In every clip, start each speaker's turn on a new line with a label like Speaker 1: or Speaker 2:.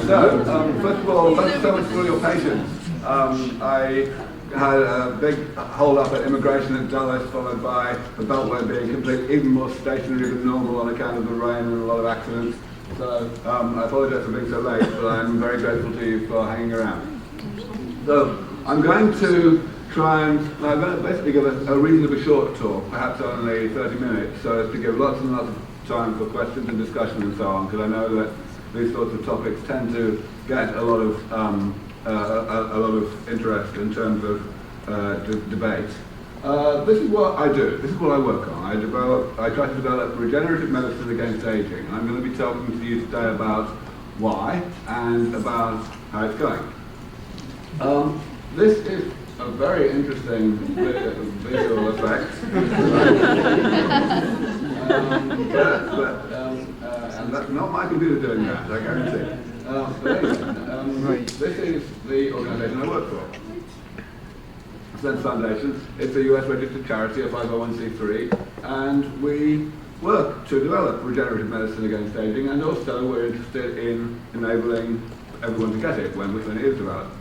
Speaker 1: First of all, thanks so much for your patience. I had a big hold-up at immigration in Dallas, followed by the Beltway being completely even more stationary than normal on account of the rain and a lot of accidents. So I apologize for being so late, but I'm very grateful to you for hanging around. So I'm going to try and I'm going to basically give a reasonably short talk, perhaps only 30 minutes, so as to give lots and lots of time for questions and discussion and so on, because I know that these sorts of topics tend to get a lot of interest in terms of debate. This is what I do. This is what I work on. I try to develop regenerative medicine against aging. And I'm going to be talking to you today about why and about how it's going. This is a very interesting visual effect. And that's not my computer doing that, I guarantee. But anyway, this is the organisation I work for. Sense Foundation. It's a US registered charity, a 501c3, and we work to develop regenerative medicine against aging, and also we're interested in enabling everyone to get it when it is developed.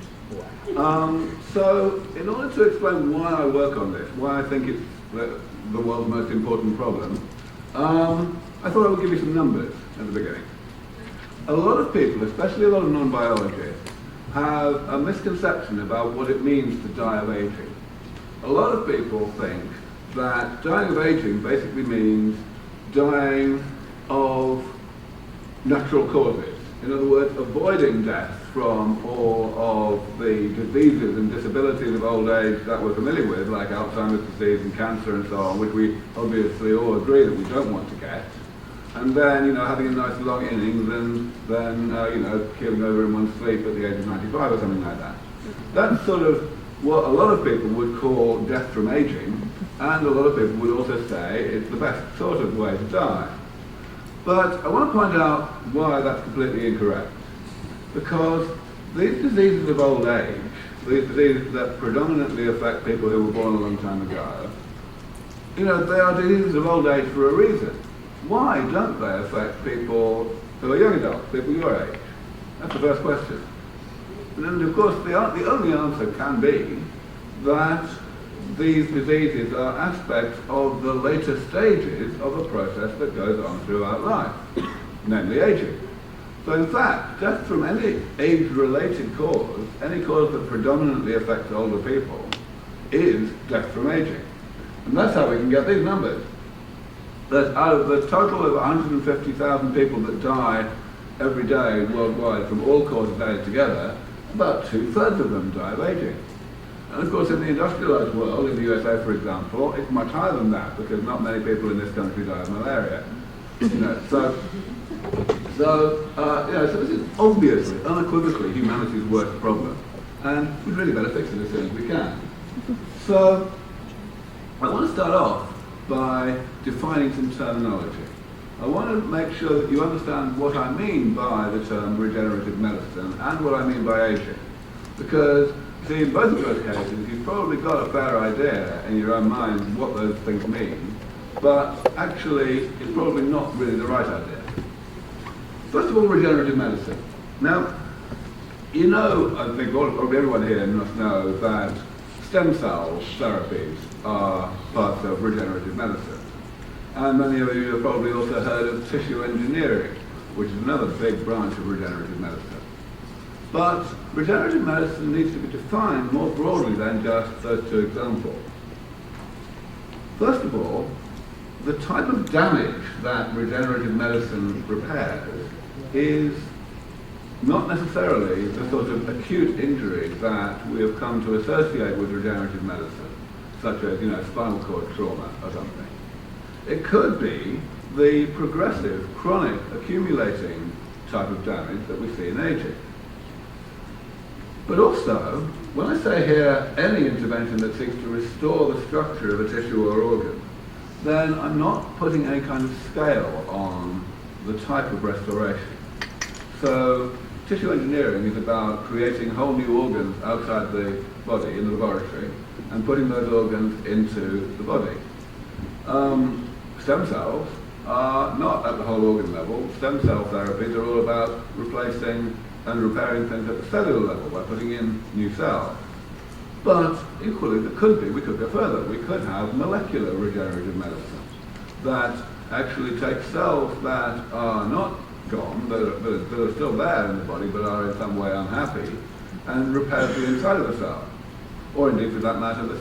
Speaker 1: So, in order to explain why I work on this, why I think it's the world's most important problem, I thought I would give you some numbers at the beginning. A lot of people, especially a lot of non-biologists, have a misconception about what it means to die of aging. A lot of people think that dying of aging basically means dying of natural causes. In other words, avoiding death from all of the diseases and disabilities of old age that we're familiar with, like Alzheimer's disease and cancer and so on, which we obviously all agree that we don't want to get. And then, having a nice long innings and then, keeling over in one's sleep at the age of 95 or something like that. That's sort of what a lot of people would call death from aging, and a lot of people would also say it's the best sort of way to die. But I want to point out why that's completely incorrect. Because these diseases of old age, these diseases that predominantly affect people who were born a long time ago, they are diseases of old age for a reason. Why don't they affect people who are young adults, people your age? That's the first question. And then, of course, the only answer can be that these diseases are aspects of the later stages of a process that goes on throughout life, namely aging. So in fact, death from any age-related cause, any cause that predominantly affects older people, is death from aging. And that's how we can get these numbers. That out of the total of 150,000 people that die every day worldwide from all causes added together, about 2/3 of them die of aging. And of course in the industrialized world, in the USA for example, it's much higher than that because not many people in this country die of malaria. So this is obviously, unequivocally humanity's worst problem. And we'd really better fix it as soon as we can. So I want to start off by defining some terminology. I want to make sure that you understand what I mean by the term regenerative medicine and what I mean by aging. Because, see, in both of those cases, you've probably got a fair idea in your own mind what those things mean, but actually, it's probably not really the right idea. First of all, regenerative medicine. Now, I think probably everyone here must know that stem cell therapies are parts of regenerative medicine. And many of you have probably also heard of tissue engineering, which is another big branch of regenerative medicine. But regenerative medicine needs to be defined more broadly than just those two examples. First of all, the type of damage that regenerative medicine repairs is not necessarily the sort of acute injury that we have come to associate with regenerative medicine, such as, spinal cord trauma or something. It could be the progressive, chronic, accumulating type of damage that we see in aging. But also, when I say here any intervention that seeks to restore the structure of a tissue or organ, then I'm not putting any kind of scale on the type of restoration. So, tissue engineering is about creating whole new organs outside the body in the laboratory and putting those organs into the body. Stem cells are not at the whole organ level. Stem cell therapies are all about replacing and repairing things at the cellular level by putting in new cells. But equally, we could go further. We could have molecular regenerative medicine that actually takes cells that are not gone, that are still there in the body but are in some way unhappy, and repairs the inside of the cell. Or indeed, for that matter, the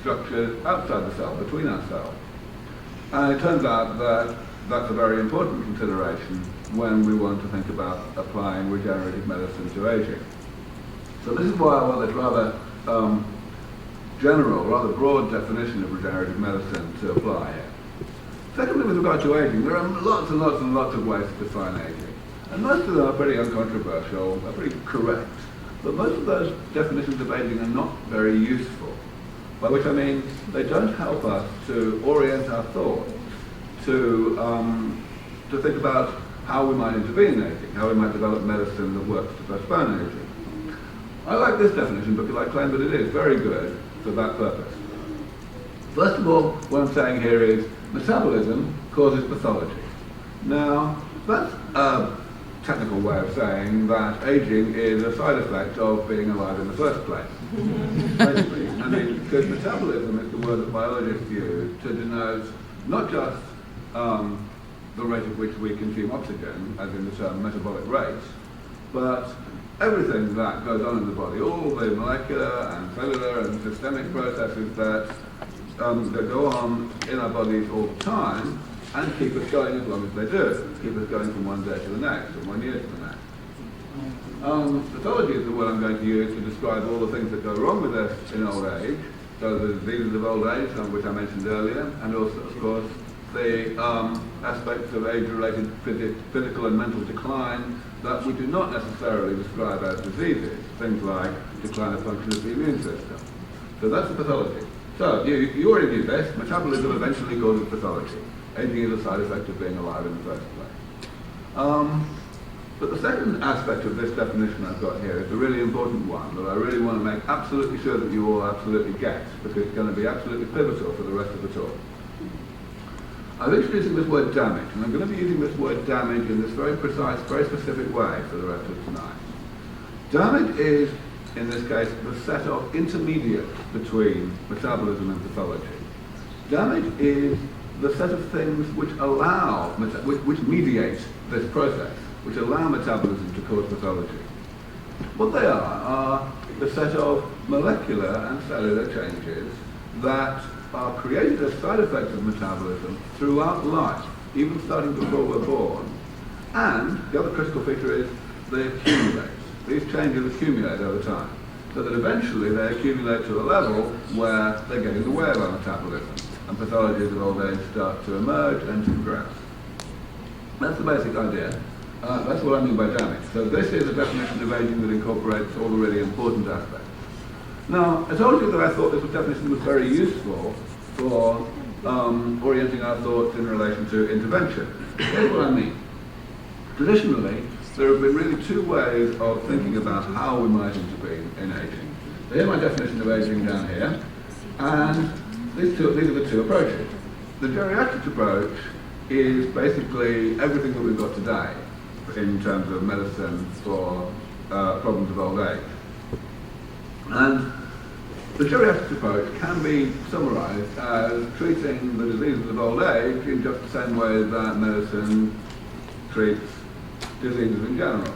Speaker 1: structure outside the cell, between our cells. And it turns out that that's a very important consideration when we want to think about applying regenerative medicine to aging. So this is why I want this rather general, rather broad definition of regenerative medicine to apply here. Secondly, with regard to aging, there are lots and lots and lots of ways to define aging. And most of them are pretty uncontroversial, are pretty correct. But most of those definitions of aging are not very useful. By which I mean, they don't help us to orient our thoughts to think about how we might intervene in aging, how we might develop medicine that works to postpone aging. I like this definition because I claim that it is very good for that purpose. First of all, what I'm saying here is metabolism causes pathology. Now, that's a technical way of saying that aging is a side effect of being alive in the first place. Basically, I mean, because metabolism is the word that biologists use to denote not just the rate at which we consume oxygen, as in the term metabolic rate, but everything that goes on in the body, all the molecular and cellular and systemic processes that go on in our bodies all the time and keep us going as long as they do, keep us going from one day to the next, from 1 year to the next. Pathology is the word I'm going to use to describe all the things that go wrong with us in old age, so the diseases of old age, which I mentioned earlier, and also, of course, the aspects of age-related physical and mental decline that we do not necessarily describe as diseases, things like decline of function of the immune system. So that's the pathology. So you already knew this. Metabolism eventually causes pathology. Aging is a side effect of being alive in the first place. But the second aspect of this definition I've got here is a really important one that I really want to make absolutely sure that you all absolutely get, because it's going to be absolutely pivotal for the rest of the talk. I'm introducing this word damage, and I'm going to be using this word damage in this very precise, very specific way for the rest of tonight. Damage is, in this case, the set of intermediates between metabolism and pathology. Damage is the set of things which allow, which mediate this process, which allow metabolism to cause pathology. What they are the set of molecular and cellular changes that are created as side effects of metabolism throughout life, even starting before we're born. And the other critical feature is they accumulate. These changes accumulate over time, so that eventually they accumulate to a level where they get in the way of our metabolism, and pathologies of old age start to emerge and to progress. That's the basic idea. That's what I mean by damage. So this is a definition of aging that incorporates all the really important aspects. Now, I told you that I thought this definition was very useful for orienting our thoughts in relation to intervention. Here's what I mean. Traditionally, there have been really two ways of thinking about how we might intervene in aging. So here's my definition of aging down here, and these are the two approaches. The geriatric approach is basically everything that we've got today in terms of medicine for problems of old age. And the geriatric approach can be summarized as treating the diseases of old age in just the same way that medicine treats diseases in general.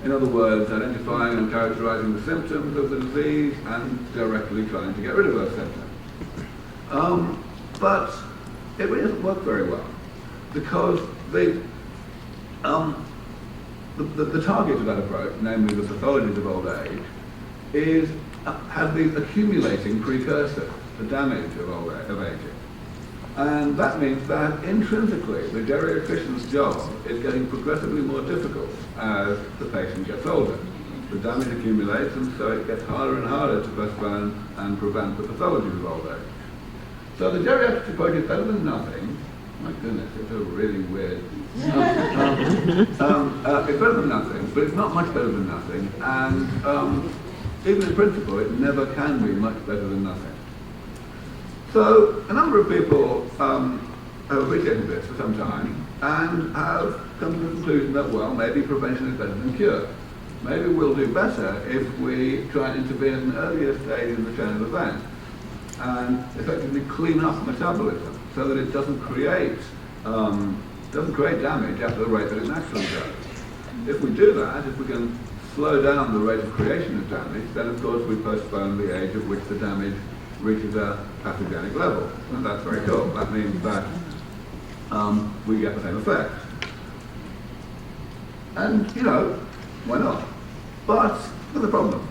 Speaker 1: In other words, identifying and characterizing the symptoms of the disease and directly trying to get rid of those symptoms. But it really doesn't work very well, because the target of that approach, namely the pathologies of old age, has these accumulating precursors, the damage of aging. And that means that intrinsically the geriatrician's job is getting progressively more difficult as the patient gets older. The damage accumulates, and so it gets harder and harder to postpone and prevent the pathologies of old age. So the geriatric approach is better than nothing. My goodness, it's a really weird. It's better than nothing, but it's not much better than nothing. And even in principle, it never can be much better than nothing. So a number of people have appreciated this for some time and have come to the conclusion that, well, maybe prevention is better than cure. Maybe we'll do better if we try and intervene at an earlier stage in the chain of events and effectively clean up metabolism so that it doesn't create damage at the rate that it naturally does. If we do that, if we can slow down the rate of creation of damage, then of course we postpone the age at which the damage reaches a pathogenic level. And that's very cool. That means that we get the same effect. And, why not? But there's a problem.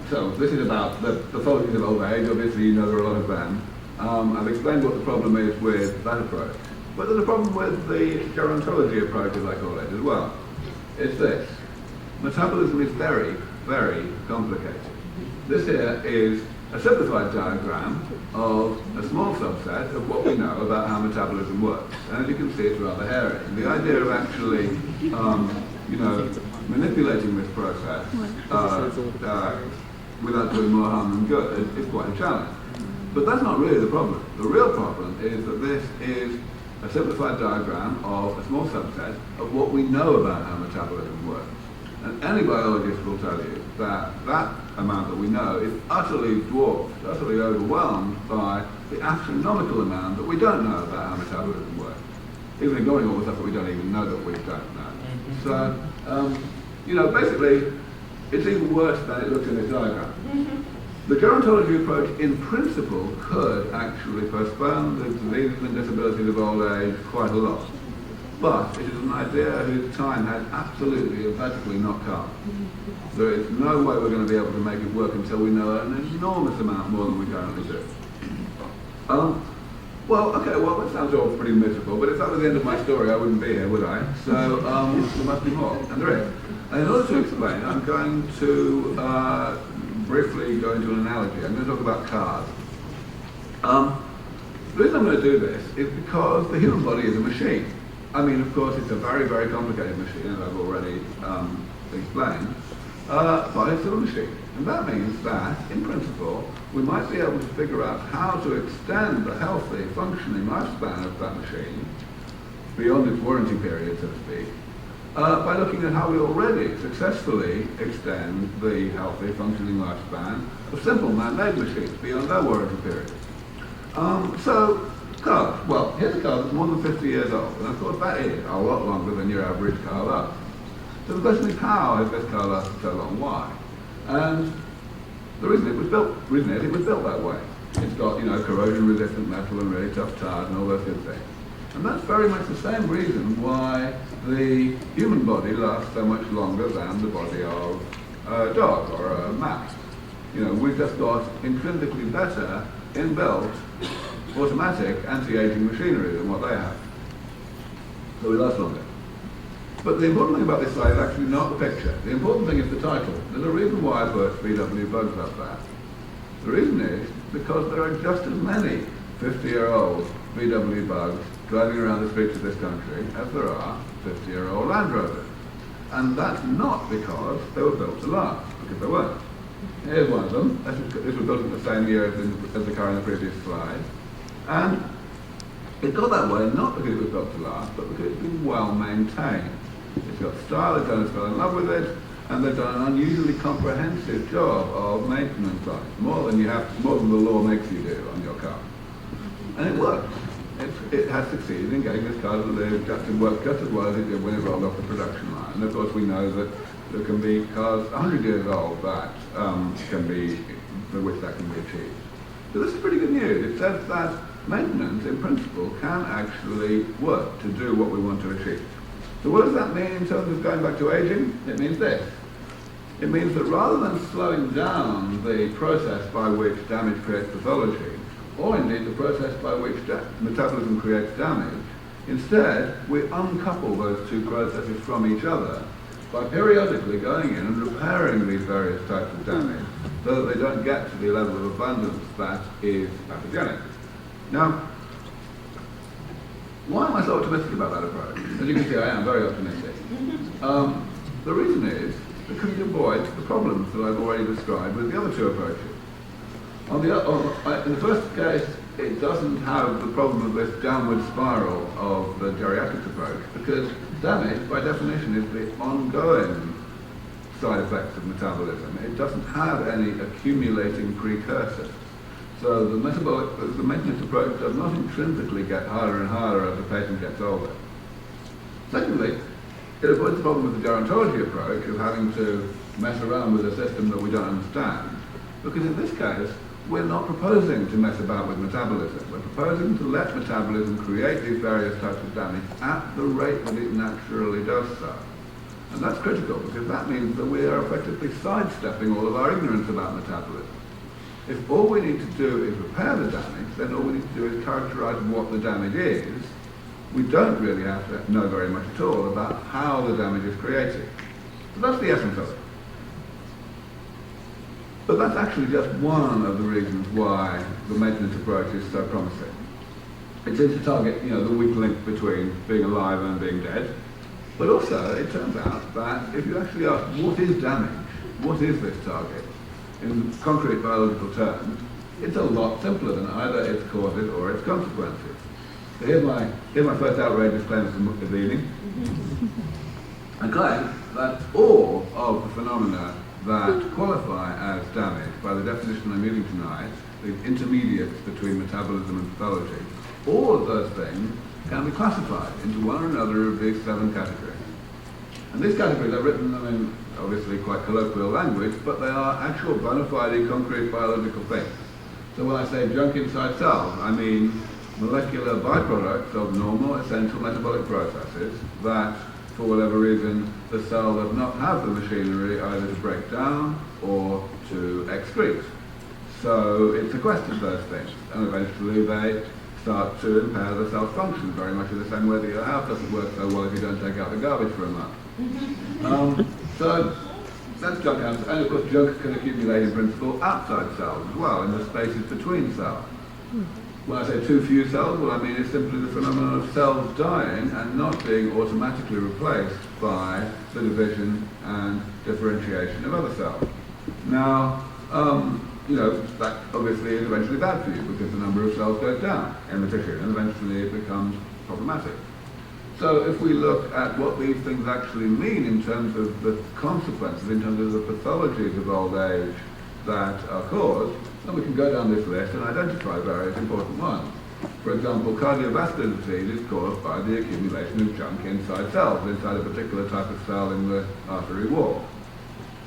Speaker 1: So this is about the pathologies of old age. Obviously, there are a lot of them. I've explained what the problem is with that approach. But there's a problem with the gerontology approach, as I call it, as well. It's this. Metabolism is very, very complicated. This here is a simplified diagram of a small subset of what we know about how metabolism works. And as you can see, it's rather hairy. The idea of actually, manipulating this process without doing more harm than good is quite a challenge. But that's not really the problem. The real problem is that this is a simplified diagram of a small subset of what we know about how metabolism works. And any biologist will tell you that that amount that we know is utterly dwarfed, utterly overwhelmed by the astronomical amount that we don't know about how metabolism works. Even ignoring all the stuff that we don't even know that we don't know. So, basically, it's even worse than it looks in this diagram. The gerontology approach, in principle, could actually postpone the diseases and disabilities of old age quite a lot. But it is an idea whose time has absolutely, emphatically not come. There is no way we're going to be able to make it work until we know an enormous amount more than we currently do. That sounds all pretty miserable, but if that was the end of my story, I wouldn't be here, would I? So there must be more, and there is. And in order to explain, I'm going to briefly go into an analogy. I'm going to talk about cars. The reason I'm going to do this is because the human body is a machine. I mean, of course, it's a very, very complicated machine, as I've already explained, but it's still a machine. And that means that, in principle, we might be able to figure out how to extend the healthy, functioning lifespan of that machine, beyond its warranty period, so to speak, by looking at how we already successfully extend the healthy, functioning lifespan of simple man-made machines beyond their warranty period. So, cars. Well, here's a car that's more than 50 years old, and of course that is a lot longer than your average car lasts. So the question is, how has this car lasted so long? Why? And the reason it was built that way. It's got, corrosion-resistant metal and really tough tires and all those good things. And that's very much the same reason why the human body lasts so much longer than the body of a dog or a mouse. We've just got intrinsically better inbuilt automatic anti-aging machinery than what they have. So we last longer. But the important thing about this slide is actually not the picture. The important thing is the title. There's a reason why I put VW bugs up there. The reason is because there are just as many 50-year-old VW bugs driving around the streets of this country as there are 50-year-old Land Rovers. And that's not because they were built to last, because they weren't. Here's one of them. This was built in the same year as the car in the previous slide. And it got that way not because it was built to last, but because it's been well maintained. It's got style, the owners fell in love with it, and they've done an unusually comprehensive job of maintenance on it, more than the law makes you do on your car. And it works. It has succeeded in getting this car to live just as well as it did when it rolled off the production line. And of course we know that there can be cars 100 years old for which that can be achieved. So this is pretty good news. It says that maintenance, in principle, can actually work to do what we want to achieve. So what does that mean in terms of going back to aging? It means this. It means that rather than slowing down the process by which damage creates pathology, or indeed the process by which metabolism creates damage, instead we uncouple those two processes from each other by periodically going in and repairing these various types of damage so that they don't get to the level of abundance that is pathogenic. Now, why am I so optimistic about that approach? As you can see, I am very optimistic. The reason is because it avoids the problems that I've already described with the other two approaches. In the first case, it doesn't have the problem of this downward spiral of the geriatrics approach, because damage, by definition, is the ongoing side effects of metabolism. It doesn't have any accumulating precursors. So the maintenance approach does not intrinsically get harder and harder as the patient gets older. Secondly, it avoids the problem with the gerontology approach of having to mess around with a system that we don't understand, because in this case, we're not proposing to mess about with metabolism. We're proposing to let metabolism create these various types of damage at the rate that it naturally does so. And that's critical, because that means that we are effectively sidestepping all of our ignorance about metabolism. If all we need to do is repair the damage, then all we need to do is characterize what the damage is. We don't really have to know very much at all about how the damage is created. So that's the essence of it. But that's actually just one of the reasons why the maintenance approach is so promising. It seems to target, the weak link between being alive and being dead. But also, it turns out that if you actually ask, what is damage? What is this target? In concrete biological terms, it's a lot simpler than either its causes or its consequences. So here's my first outrageous claim of the evening. I claim that all of the phenomena that qualify as damage by the definition I'm using tonight, the intermediates between metabolism and pathology, all of those things can be classified into one or another of these 7 categories. And these categories, I've written them in obviously quite colloquial language, but they are actual bona fide concrete biological things. So when I say junk inside cells, I mean molecular byproducts of normal essential metabolic processes that, for whatever reason, the cell does not have the machinery either to break down or to excrete. So it sequesters those things, and eventually they start to impair the cell's function, very much in the same way that your house doesn't work so well if you don't take out the garbage for a month. So that's junk out, and of course junk can accumulate in principle outside cells as well, in the spaces between cells. When I say too few cells, what I mean is simply the phenomenon of cells dying and not being automatically replaced by the division and differentiation of other cells. Now, that obviously is eventually bad for you because the number of cells goes down in the tissue and eventually it becomes problematic. So if we look at what these things actually mean in terms of the consequences, in terms of the pathologies of old age that are caused, then we can go down this list and identify various important ones. For example, cardiovascular disease is caused by the accumulation of junk inside cells, inside a particular type of cell in the artery wall.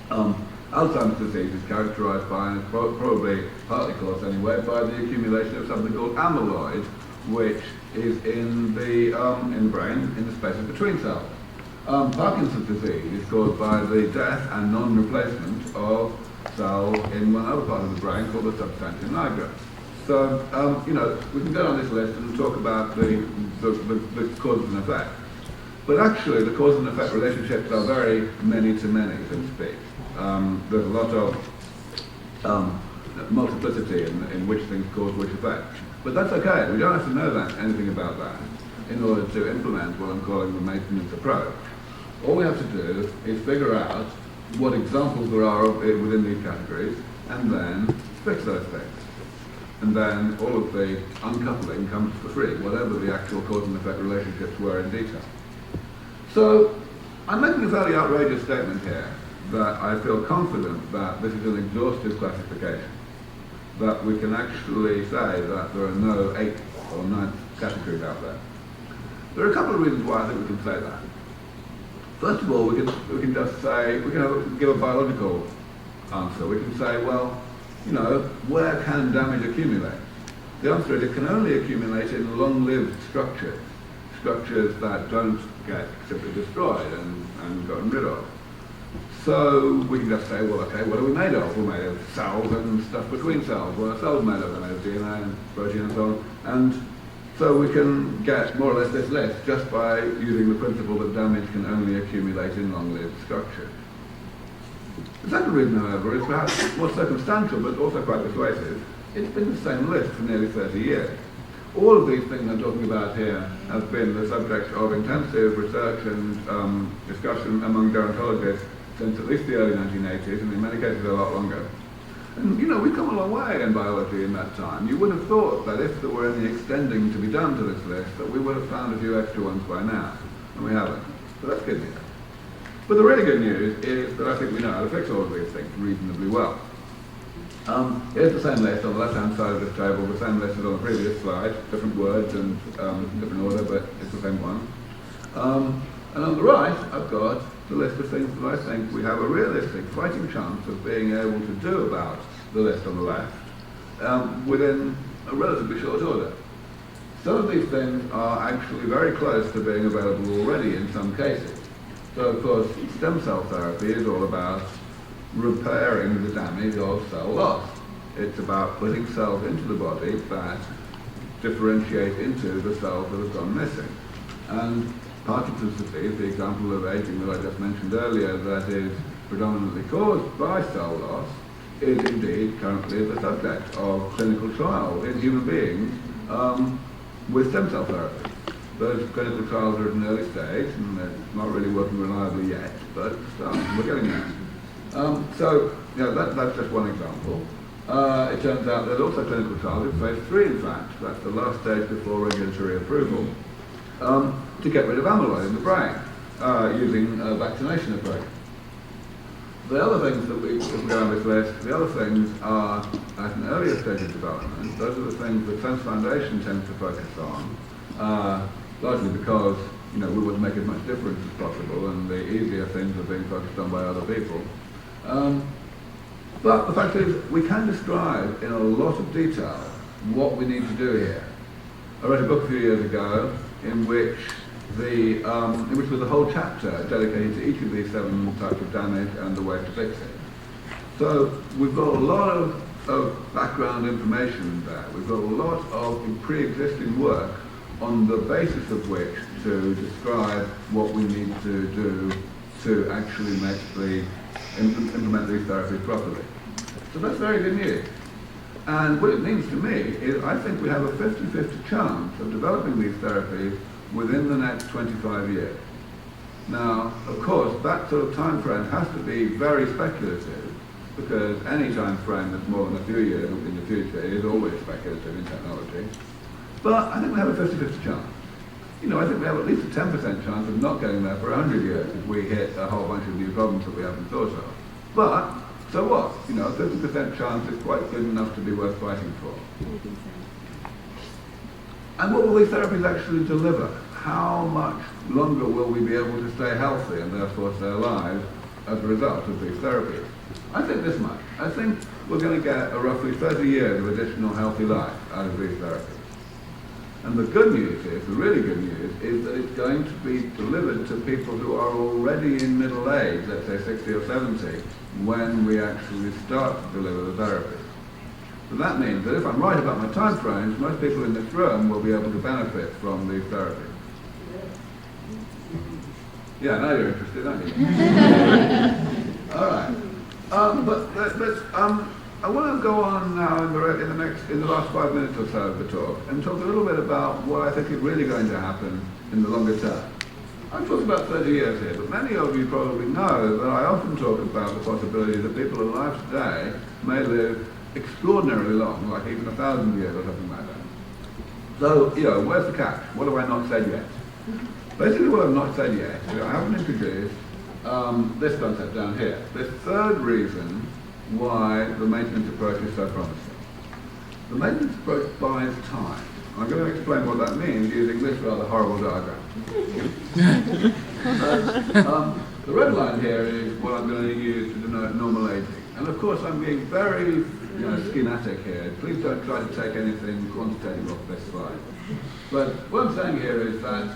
Speaker 1: Alzheimer's disease is characterized by, and probably partly caused anyway, by the accumulation of something called amyloid, which is in the brain, in the spaces between cells. Parkinson's disease is caused by the death and non-replacement of cells in one other part of the brain called the substantia nigra. So, we can go down this list and talk about the causes and effects. But actually, the cause and effect relationships are very many-to-many, so to speak. There's a lot of multiplicity in which things cause which effect. But that's okay. We don't have to know anything about that in order to implement what I'm calling the maintenance approach. All we have to do is figure out what examples there are within these categories, and then fix those things. And then all of the uncoupling comes for free, whatever the actual cause and effect relationships were in detail. So, I'm making a fairly outrageous statement here, that I feel confident that this is an exhaustive classification, that we can actually say that there are no 8th or 9th categories out there. There are a couple of reasons why I think we can say that. First of all, we can just say, give a biological answer. We can say, well, where can damage accumulate? The answer is it can only accumulate in long-lived structures that don't get simply destroyed and gotten rid of. So we can just say, well, okay, what are we made of? We're made of cells and stuff between cells. What are cells made of? They're made of DNA and protein and so on. And so we can get more or less this list just by using the principle that damage can only accumulate in long-lived structures. The second reason, however, is perhaps more circumstantial but also quite persuasive. It's been the same list for nearly 30 years. All of these things I'm talking about here have been the subject of intensive research and discussion among gerontologists since at least the early 1980s, and in many cases a lot longer. And, we've come a long way in biology in that time. You would have thought that if there were any extending to be done to this list, that we would have found a few extra ones by now. And we haven't. So that's good news. But the really good news is that I think we know how to fix all of these things reasonably well. Here's the same list on the left-hand side of this table, the same list as on the previous slide, different words and different order, but it's the same one. And on the right, I've got the list of things that I think we have a realistic fighting chance of being able to do about the list on the left within a relatively short order. Some of these things are actually very close to being available already in some cases. So, of course, stem cell therapy is all about repairing the damage of cell loss. It's about putting cells into the body that differentiate into the cells that have gone missing. And Parkinson's disease, the example of aging that I just mentioned earlier, that is predominantly caused by cell loss, is indeed currently the subject of clinical trial in human beings with stem cell therapy. Those clinical trials are at an early stage and they're not really working reliably yet, but we're getting there. That's just one example. It turns out there's also clinical trials in phase 3, in fact. That's the last stage before regulatory approval. To get rid of amyloid in the brain using a vaccination approach. The other things that we go on this list, the other things are at an earlier stage of development. Those are the things that Sense Foundation tends to focus on, largely because we want to make as much difference as possible, and the easier things are being focused on by other people. But the fact is, we can describe in a lot of detail what we need to do here. I wrote a book a few years ago in which was a whole chapter dedicated to each of these 7 types of damage and the way to fix it. So we've got a lot of background information there. We've got a lot of pre-existing work on the basis of which to describe what we need to do to actually implement these therapies properly. So that's very good news. And what it means to me is I think we have a 50-50 chance of developing these therapies within the next 25 years. Now, of course, that sort of time frame has to be very speculative, because any time frame that's more than a few years in the future is always speculative in technology. But I think we have a 50-50 chance. I think we have at least a 10% chance of not getting there for 100 years if we hit a whole bunch of new problems that we haven't thought of. But, so what? A 50% chance is quite good enough to be worth fighting for. And what will these therapies actually deliver? How much longer will we be able to stay healthy and therefore stay alive as a result of these therapies? I think this much. I think we're going to get a roughly 30 years of additional healthy life out of these therapies. And the good news is, the really good news, is that it's going to be delivered to people who are already in middle age, let's say 60 or 70, when we actually start to deliver the therapy. So that means that if I'm right about my time frames, most people in this room will be able to benefit from these therapies. Yeah, now you're interested, aren't you? All right. I want to go on now in the last 5 minutes or so of the talk and talk a little bit about what I think is really going to happen in the longer term. I'm talking about 30 years here, but many of you probably know that I often talk about the possibility that people alive today may live extraordinarily long, like even 1,000 years or something like that. So, where's the catch? What have I not said yet? Basically what I've not said yet is I haven't introduced this concept down here. This third reason why the maintenance approach is so promising. The maintenance approach buys time. I'm going to explain what that means using this rather horrible diagram. The red line here is what I'm going to use to denote normal aging. And of course I'm being very schematic here. Please don't try to take anything quantitative off this slide. But what I'm saying here is that,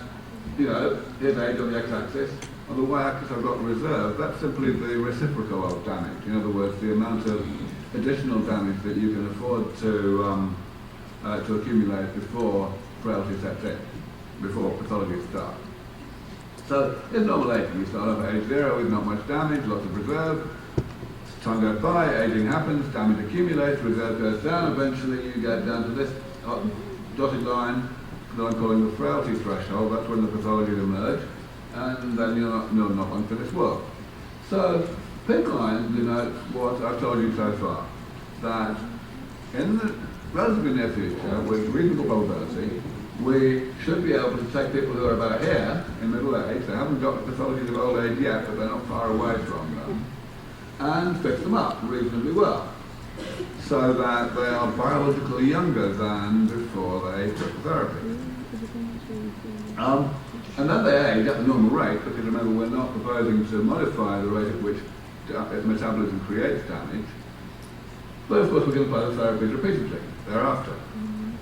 Speaker 1: here's age on the x-axis. On the y-axis I've got reserve. That's simply the reciprocal of damage. In other words, the amount of additional damage that you can afford to accumulate before frailty sets in, before pathology starts. So in normal aging, you start off at age 0 with not much damage, lots of reserve. As time goes by, aging happens, damage accumulates, reserve goes down. Eventually you get down to this dotted line that I'm calling the frailty threshold. That's when the pathologies emerge. And then you're not one for this world. So, pink line denotes what I've told you so far. that in the relatively near future, with reasonable probability, we should be able to take people who are about here in middle age, they haven't got the pathologies of old age yet, but they're not far away from them, and fix them up reasonably well, so that they are biologically younger than before they took the therapy. And then they age at the normal rate, because remember, we're not proposing to modify the rate at which metabolism creates damage, but of course we can apply the therapies repeatedly thereafter.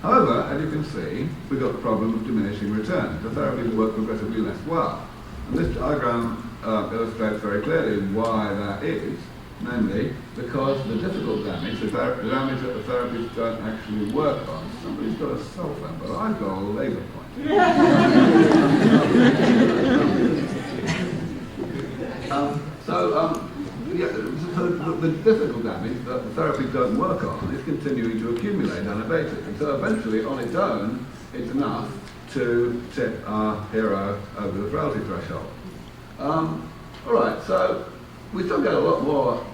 Speaker 1: However, as you can see, we've got the problem of diminishing returns. The therapies work progressively less well. And this diagram illustrates very clearly why that is, namely because the difficult damage, the damage that the therapies don't actually work on. Somebody's got a cell phone, but I've got a laser point. So the difficult damage that the therapy doesn't work on is continuing to accumulate unabated. And so eventually, on its own, it's enough to tip our hero over the frailty threshold. All right, so we still get a lot more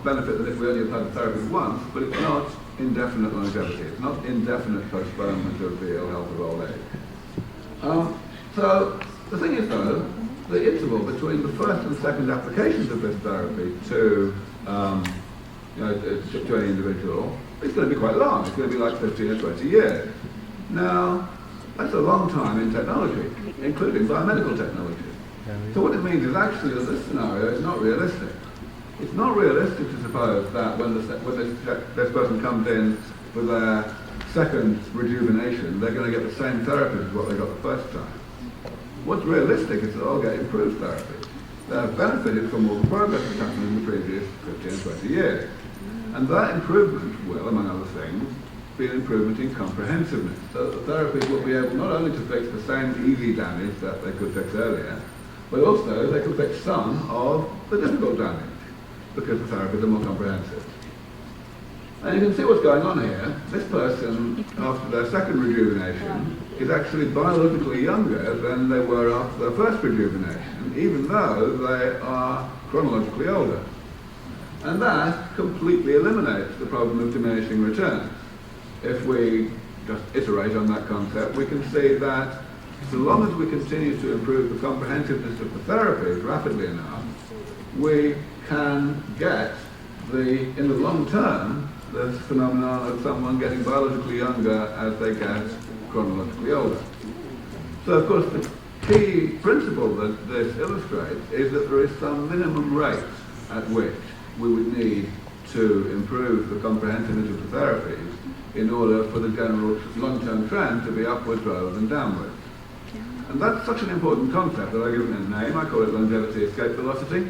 Speaker 1: benefit than if we only had the therapy once, but it's not indefinite longevity. It's not indefinite postponement of the ill health of old age. So the thing is, though, the interval between the first and second applications of this therapy to any individual is going to be quite long. It's going to be like 15 or 20 years. Now, that's a long time in technology, including biomedical technology. So what it means is actually that this scenario is not realistic. It's not realistic to suppose that when this person comes in for their second rejuvenation, they're going to get the same therapy as what they got the first time. What's realistic is that they'll get improved therapy. They've benefited from all the progress that's happened in the previous 15 and 20 years. And that improvement will, among other things, be an improvement in comprehensiveness. So the therapies will be able not only to fix the same easy damage that they could fix earlier, but also they can fix some of the difficult damage, because the therapies are more comprehensive. And you can see what's going on here. This person, after their second rejuvenation, is actually biologically younger than they were after their first rejuvenation, even though they are chronologically older. And that completely eliminates the problem of diminishing returns. If we just iterate on that concept, we can see that so long as we continue to improve the comprehensiveness of the therapies rapidly enough, we can get in the long term, this phenomenon of someone getting biologically younger as they get chronologically older. So of course the key principle that this illustrates is that there is some minimum rate at which we would need to improve the comprehensiveness of the therapies in order for the general long-term trend to be upwards rather than downwards. And that's such an important concept that I give it a name. I call it longevity escape velocity.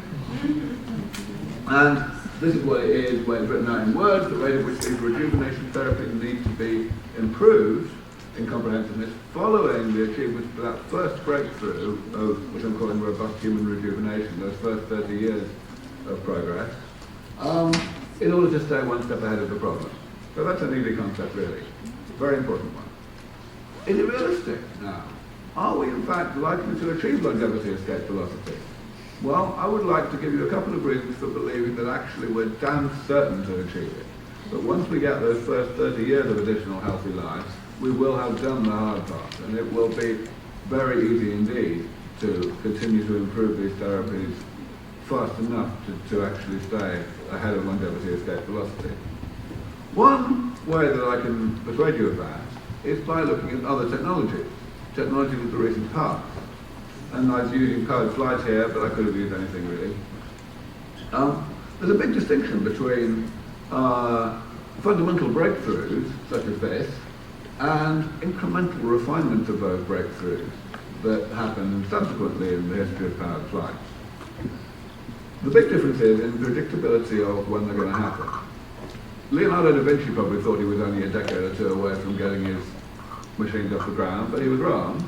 Speaker 1: And this is what it is when it's written out in words, the rate at which these rejuvenation therapies need to be improved in comprehensiveness following the achievement of that first breakthrough of, which I'm calling robust human rejuvenation, those first 30 years of progress, in order to stay one step ahead of the problem. So that's an easy concept, really. Very important one. Is it realistic now? Are we in fact likely to achieve longevity escape velocity? Well, I would like to give you a couple of reasons for believing that actually we're damn certain to achieve it. But once we get those first 30 years of additional healthy lives, we will have done the hard part, and it will be very easy indeed to continue to improve these therapies fast enough to actually stay ahead of longevity escape velocity. One way that I can persuade you of that is by looking at other technology of the recent past. And I was using powered flight here, but I could have used anything really. There's a big distinction between fundamental breakthroughs, such as this, and incremental refinement of those breakthroughs that happen subsequently in the history of powered flight. The big difference is in predictability of when they're going to happen. Leonardo da Vinci probably thought he was only a decade or two away from getting his machines off the ground, but he was wrong.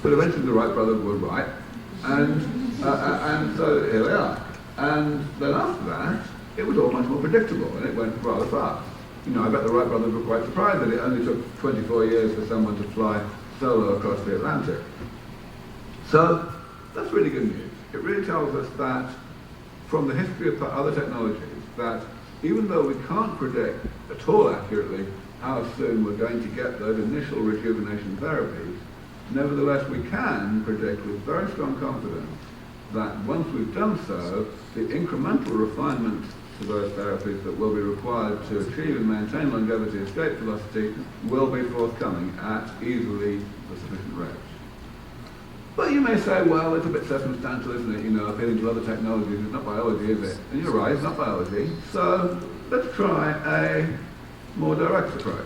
Speaker 1: But eventually the Wright brothers were right, and so here they are. And then after that, it was all much more predictable, and it went rather fast. You know, I bet the Wright brothers were quite surprised that it only took 24 years for someone to fly solo across the Atlantic. So that's really good news. It really tells us that from the history of other technologies, that even though we can't predict at all accurately how soon we're going to get those initial rejuvenation therapies, nevertheless we can predict with very strong confidence that once we've done so, the incremental refinements to those therapies that will be required to achieve and maintain longevity escape velocity will be forthcoming at easily the sufficient rates. But you may say, well, it's a bit circumstantial, isn't it? You know, appealing to other technologies, it's not biology, is it? And you're right, it's not biology. So let's try a more direct approach.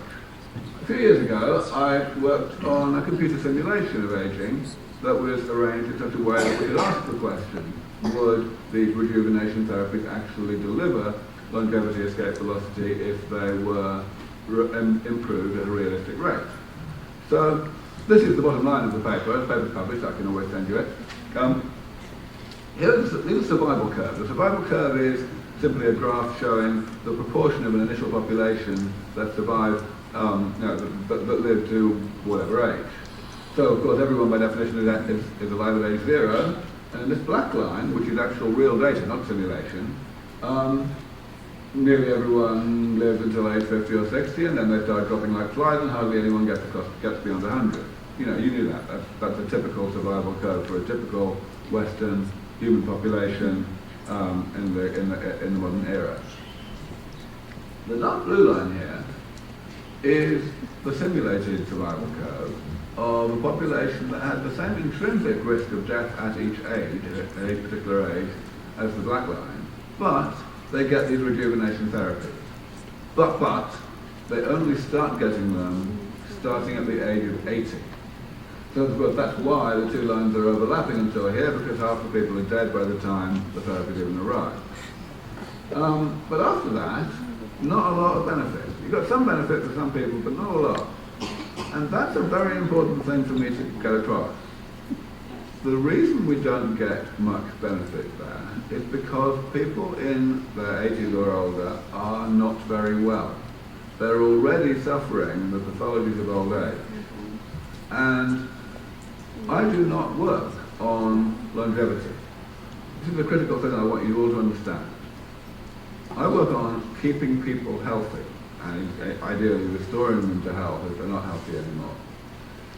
Speaker 1: A few years ago, I worked on a computer simulation of aging that was arranged in such a way that we could ask the question, would these rejuvenation therapies actually deliver longevity escape velocity if they were improved at a realistic rate? So this is the bottom line of the paper. The paper's published, I can always send you it. Here's the survival curve. The survival curve is simply a graph showing the proportion of an initial population that survived, that lived to whatever age. So, of course, everyone by definition is alive at age 0, and this black line, which is actual real data, not simulation, nearly everyone lives until age 50 or 60, and then they start dropping like flies, and hardly anyone gets beyond 100. You know, you knew that. That's a typical survival curve for a typical Western human population in the modern era. The dark blue line here is the simulated survival curve of a population that had the same intrinsic risk of death at each age, at each particular age, as the black line, but they get these rejuvenation therapies. But they only start getting them starting at the age of 80. So of course that's why the two lines are overlapping until here, because half the people are dead by the time the therapies even arrive. But after that, not a lot of benefit. You've got some benefit for some people, but not a lot. And that's a very important thing for me to get across. The reason we don't get much benefit there is because people in their 80s or older are not very well. They're already suffering the pathologies of old age. And I do not work on longevity. This is a critical thing I want you all to understand. I work on keeping people healthy, and ideally restoring them to health if they're not healthy anymore.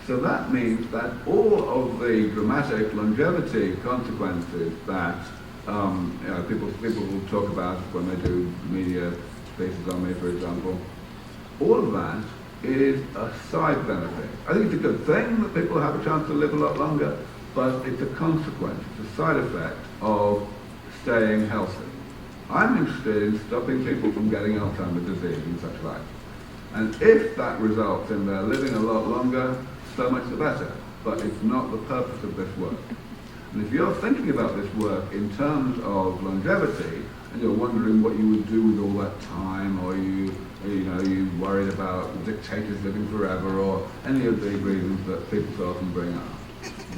Speaker 1: So that means that all of the dramatic longevity consequences that people will talk about when they do media pieces on me, for example, all of that is a side benefit. I think it's a good thing that people have a chance to live a lot longer, but it's a consequence, it's a side effect of staying healthy. I'm interested in stopping people from getting Alzheimer's disease and such like. And if that results in their living a lot longer, so much the better. But it's not the purpose of this work. And if you're thinking about this work in terms of longevity, and you're wondering what you would do with all that time, or you worried about dictators living forever, or any of the reasons that people so often bring up,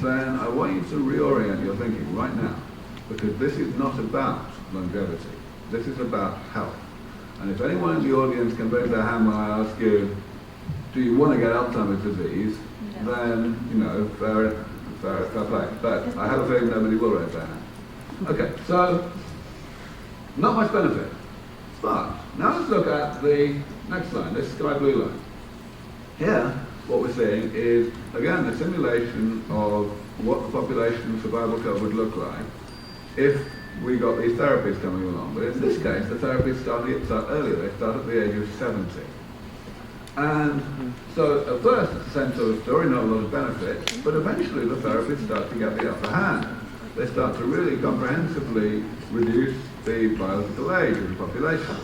Speaker 1: then I want you to reorient your thinking right now, because this is not about longevity. This is about health. And if anyone in the audience can raise their hand when I ask you, do you want to get Alzheimer's disease, then, fair play. But I have a feeling nobody will raise their hand. Okay, so, not much benefit. But, now let's look at the next line, this sky blue line. Here, what we're seeing is, again, a simulation of what the population survival curve would look like if we got these therapies coming along. But in this case, the therapies start earlier. They start at the age of 70. And so at first it's the same sort of story, not a lot of benefit, but eventually the therapies start to get the upper hand. They start to really comprehensively reduce the biological age of the population.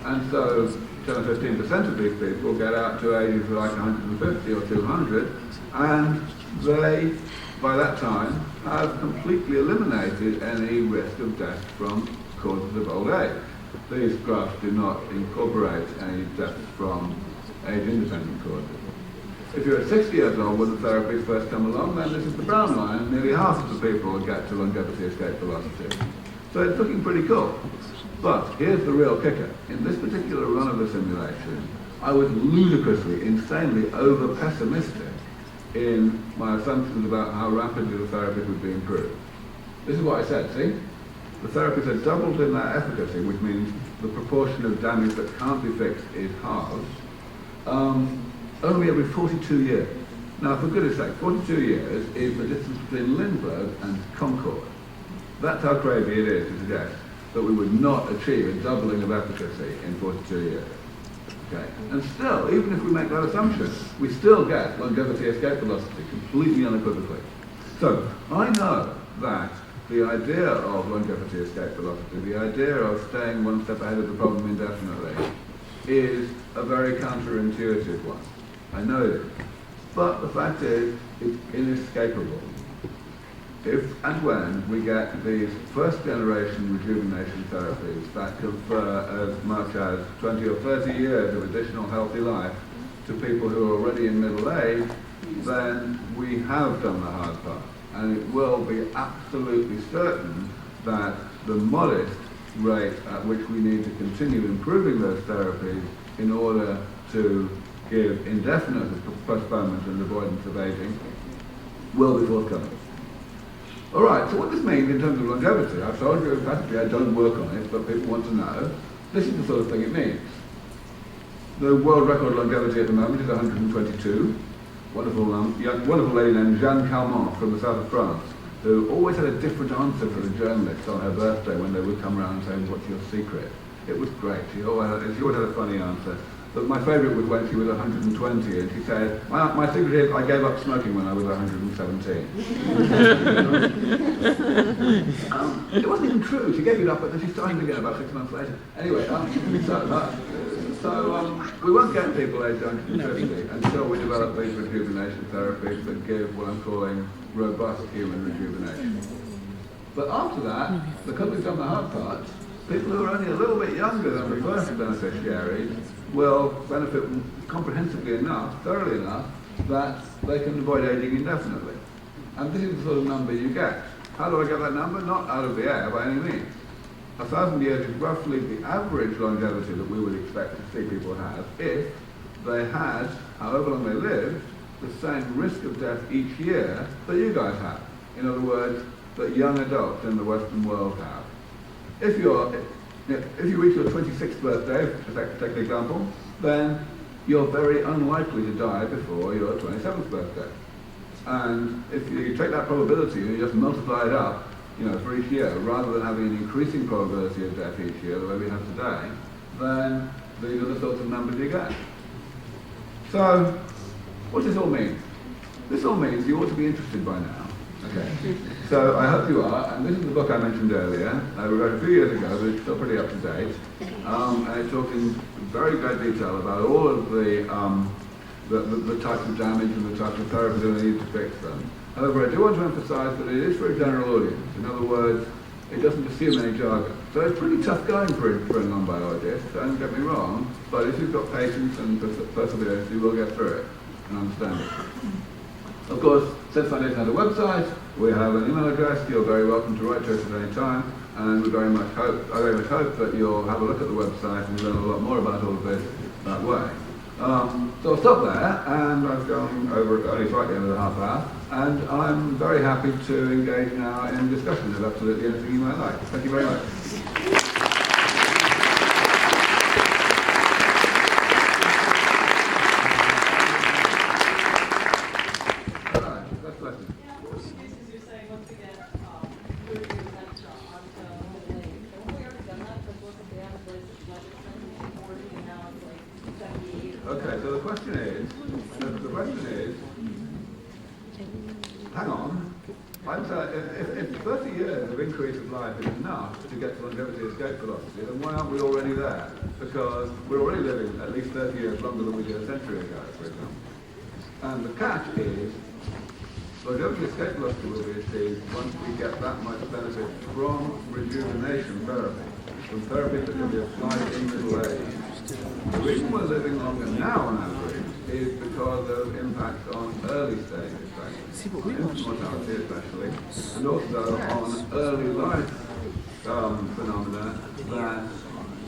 Speaker 1: And so 10 or 15% of these people get out to ages like 150 or 200, and they, by that time, have completely eliminated any risk of death from causes of old age. These graphs do not incorporate any deaths from age-independent causes. If you're at 60 years old when the therapies first come along, then this is the brown line, and nearly half of the people will get to longevity escape velocity. So it's looking pretty cool. But here's the real kicker. In this particular run of the simulation, I was ludicrously, insanely over-pessimistic in my assumptions about how rapidly the therapies would be improved. This is what I said, see? the therapies are doubled in their efficacy, which means the proportion of damage that can't be fixed is halved, only every 42 years. Now, for goodness sake, 42 years is the distance between Lindbergh and Concord. That's how crazy it is to suggest that we would not achieve a doubling of efficacy in 42 years. Okay. And still, even if we make that assumption, we still get longevity escape velocity completely unequivocally. So, I know that the idea of longevity escape velocity, the idea of staying one step ahead of the problem indefinitely, is a very counterintuitive one. I know it is. But the fact is, it's inescapable. If and when we get these first-generation rejuvenation therapies that confer as much as 20 or 30 years of additional healthy life to people who are already in middle age, then we have done the hard part. And it will be absolutely certain that the modest rate at which we need to continue improving those therapies in order to give indefinite postponement and avoidance of aging will be forthcoming. All right, so what this means in terms of longevity, I've told you emphatically I don't work on it, but people want to know. This is the sort of thing it means. The world record longevity at the moment is 122. Wonderful lady named Jeanne Calment from the south of France, who always had a different answer for the journalists on her birthday when they would come around and say, "What's your secret?" It was great. She always had a funny answer. But my favourite was when she was 120 and she said, my secret is I gave up smoking when I was 117. It wasn't even true. She gave it up, but then she started again about 6 months later. Anyway, we won't get people aged 150 until we develop these rejuvenation therapies that give what I'm calling robust human rejuvenation. But after that, because we've done the hard part, people who are only a little bit younger than the first beneficiaries will benefit comprehensively enough, thoroughly enough, that they can avoid aging indefinitely. And this is the sort of number you get. How do I get that number? Not out of the air by any means. 1,000 years is roughly the average longevity that we would expect to see people have if they had, however long they lived, the same risk of death each year that you guys have. In other words, that young adults in the Western world have. If you reach your 26th birthday, to take an example, then you're very unlikely to die before your 27th birthday. And if you take that probability and you just multiply it up, for each year, rather than having an increasing probability of death each year, the way we have today, then these are the sorts of numbers you get. So, what does this all mean? This all means you ought to be interested by now. Okay. So I hope you are, and this is the book I mentioned earlier. I wrote a few years ago, but it's still pretty up to date. And it talks in very great detail about all of the types of damage and the types of therapies that are needed to fix them. However, I do want to emphasize that it is for a general audience. In other words, it doesn't assume any jargon. So it's pretty tough going for a non-biologist, don't get me wrong, but if you've got patience and perseverance, you will get through it and understand it. Of course, Sense Foundation has a website, we have an email address, you're very welcome to write to us at any time, and I very much hope that you'll have a look at the website and learn a lot more about all of this that way. So I'll stop there, and I've gone over only slightly over the half hour, and I'm very happy to engage now in discussion of absolutely anything you might like. Thank you very much. Okay, so the question is, hang on, if 30 years of increase of life is enough to get to longevity escape velocity, then why aren't we already there? Because we're already living at least 30 years longer than we did a century ago, for example. And the catch is, longevity escape velocity will be achieved once we get that much benefit from rejuvenation therapy, from therapies that can be applied in middle age. The reason we're living longer now on average is because of impacts on early stage effects, on infant mortality especially, and also on early life phenomena that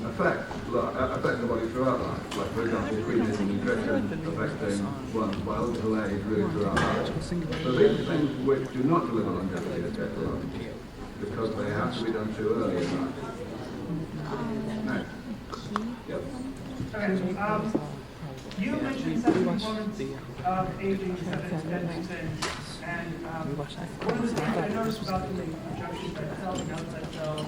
Speaker 1: affect the body throughout life, like for example prenatal nutrition affecting one's biological age really throughout life. So these are things which do not deliver longevity escape velocity. because they have to be done too early in life. No. Yep.
Speaker 2: Okay. You mentioned some components of aging, seven things, and one of the things I noticed about the junction site cells and outside cells,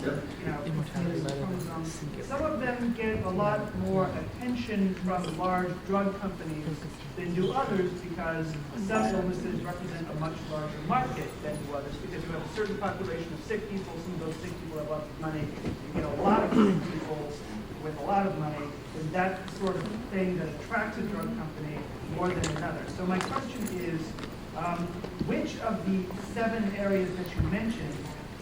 Speaker 2: some of them get a lot more attention from large drug companies than do others because some illnesses represent a much larger market than do others because you have a certain population of sick people, some of those sick people have lots of money, you get a lot of sick people with a lot of money, and that's the sort of thing that attracts a drug company more than another. So my question is, which of the 7 areas that you mentioned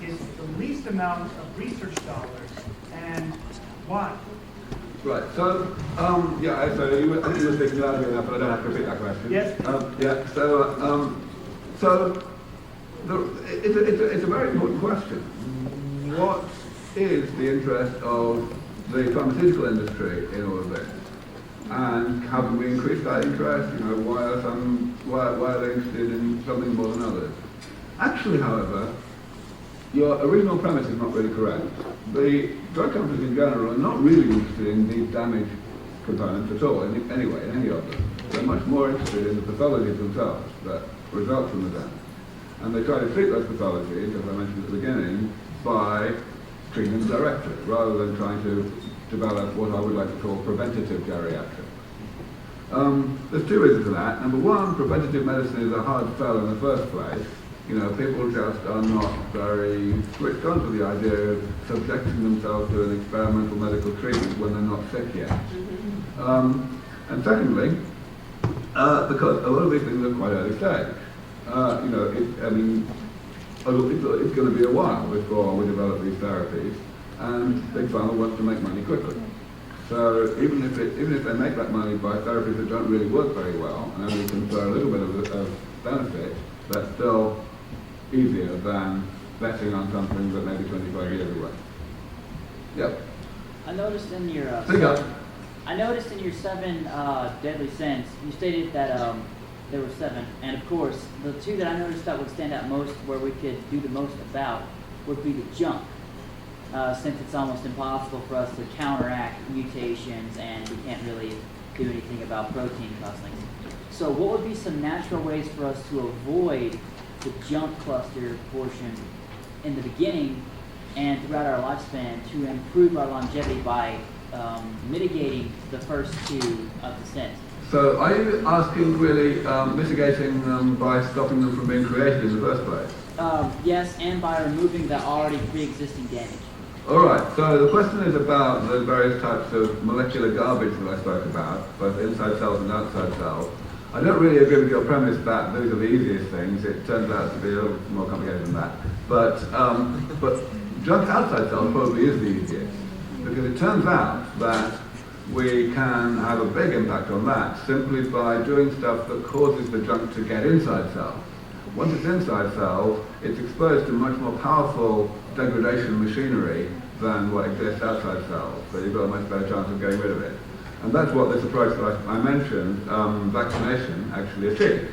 Speaker 2: is the least amount of research dollars, and why?
Speaker 1: Right. So, so I think you were speaking loudly enough, but I don't have to repeat that question.
Speaker 2: Yes.
Speaker 1: It's a very important question. What is the interest of the pharmaceutical industry in all of this? And how can we increase that interest? Why are they interested in something more than others? Actually, however, your original premise is not really correct. The drug companies in general are not really interested in these damage components at all, in any of them. They're much more interested in the pathologies themselves that result from the damage. And they try to treat those pathologies, as I mentioned at the beginning, by treating them directly, rather than trying to develop what I would like to call preventative geriatrics. There's 2 reasons for that. Number one, preventative medicine is a hard sell in the first place. People just are not very switched on to the idea of subjecting themselves to an experimental medical treatment when they're not sick yet. And secondly, because a lot of these things are quite early stage. It's going to be a while before we develop these therapies, and Big Pharma wants to make money quickly. So even if they make that money by therapies that don't really work very well, and only confer a little bit of benefit, that's still easier than betting on something that may be 25 years away. Yep.
Speaker 3: I noticed in your I noticed in your 7 deadly sins, you stated that there were 7, and of course, the 2 that I noticed that would stand out most, where we could do the most about, would be the junk, since it's almost impossible for us to counteract mutations, and we can't really do anything about protein couplings. So what would be some natural ways for us to avoid the junk cluster portion in the beginning and throughout our lifespan to improve our longevity by mitigating the first 2 of the sins?
Speaker 1: So are you asking really mitigating them by stopping them from being created in the first place?
Speaker 3: Yes, and by removing the already pre-existing damage.
Speaker 1: All right, so the question is about the various types of molecular garbage that I spoke about, both inside cells and outside cells. I don't really agree with your premise that those are the easiest things. It turns out to be a little more complicated than that. But junk outside cells probably is the easiest, because it turns out that we can have a big impact on that simply by doing stuff that causes the junk to get inside cells. Once it's inside cells, it's exposed to much more powerful degradation machinery than what exists outside cells, so you've got a much better chance of getting rid of it. And that's what this approach that I mentioned, vaccination, actually achieves.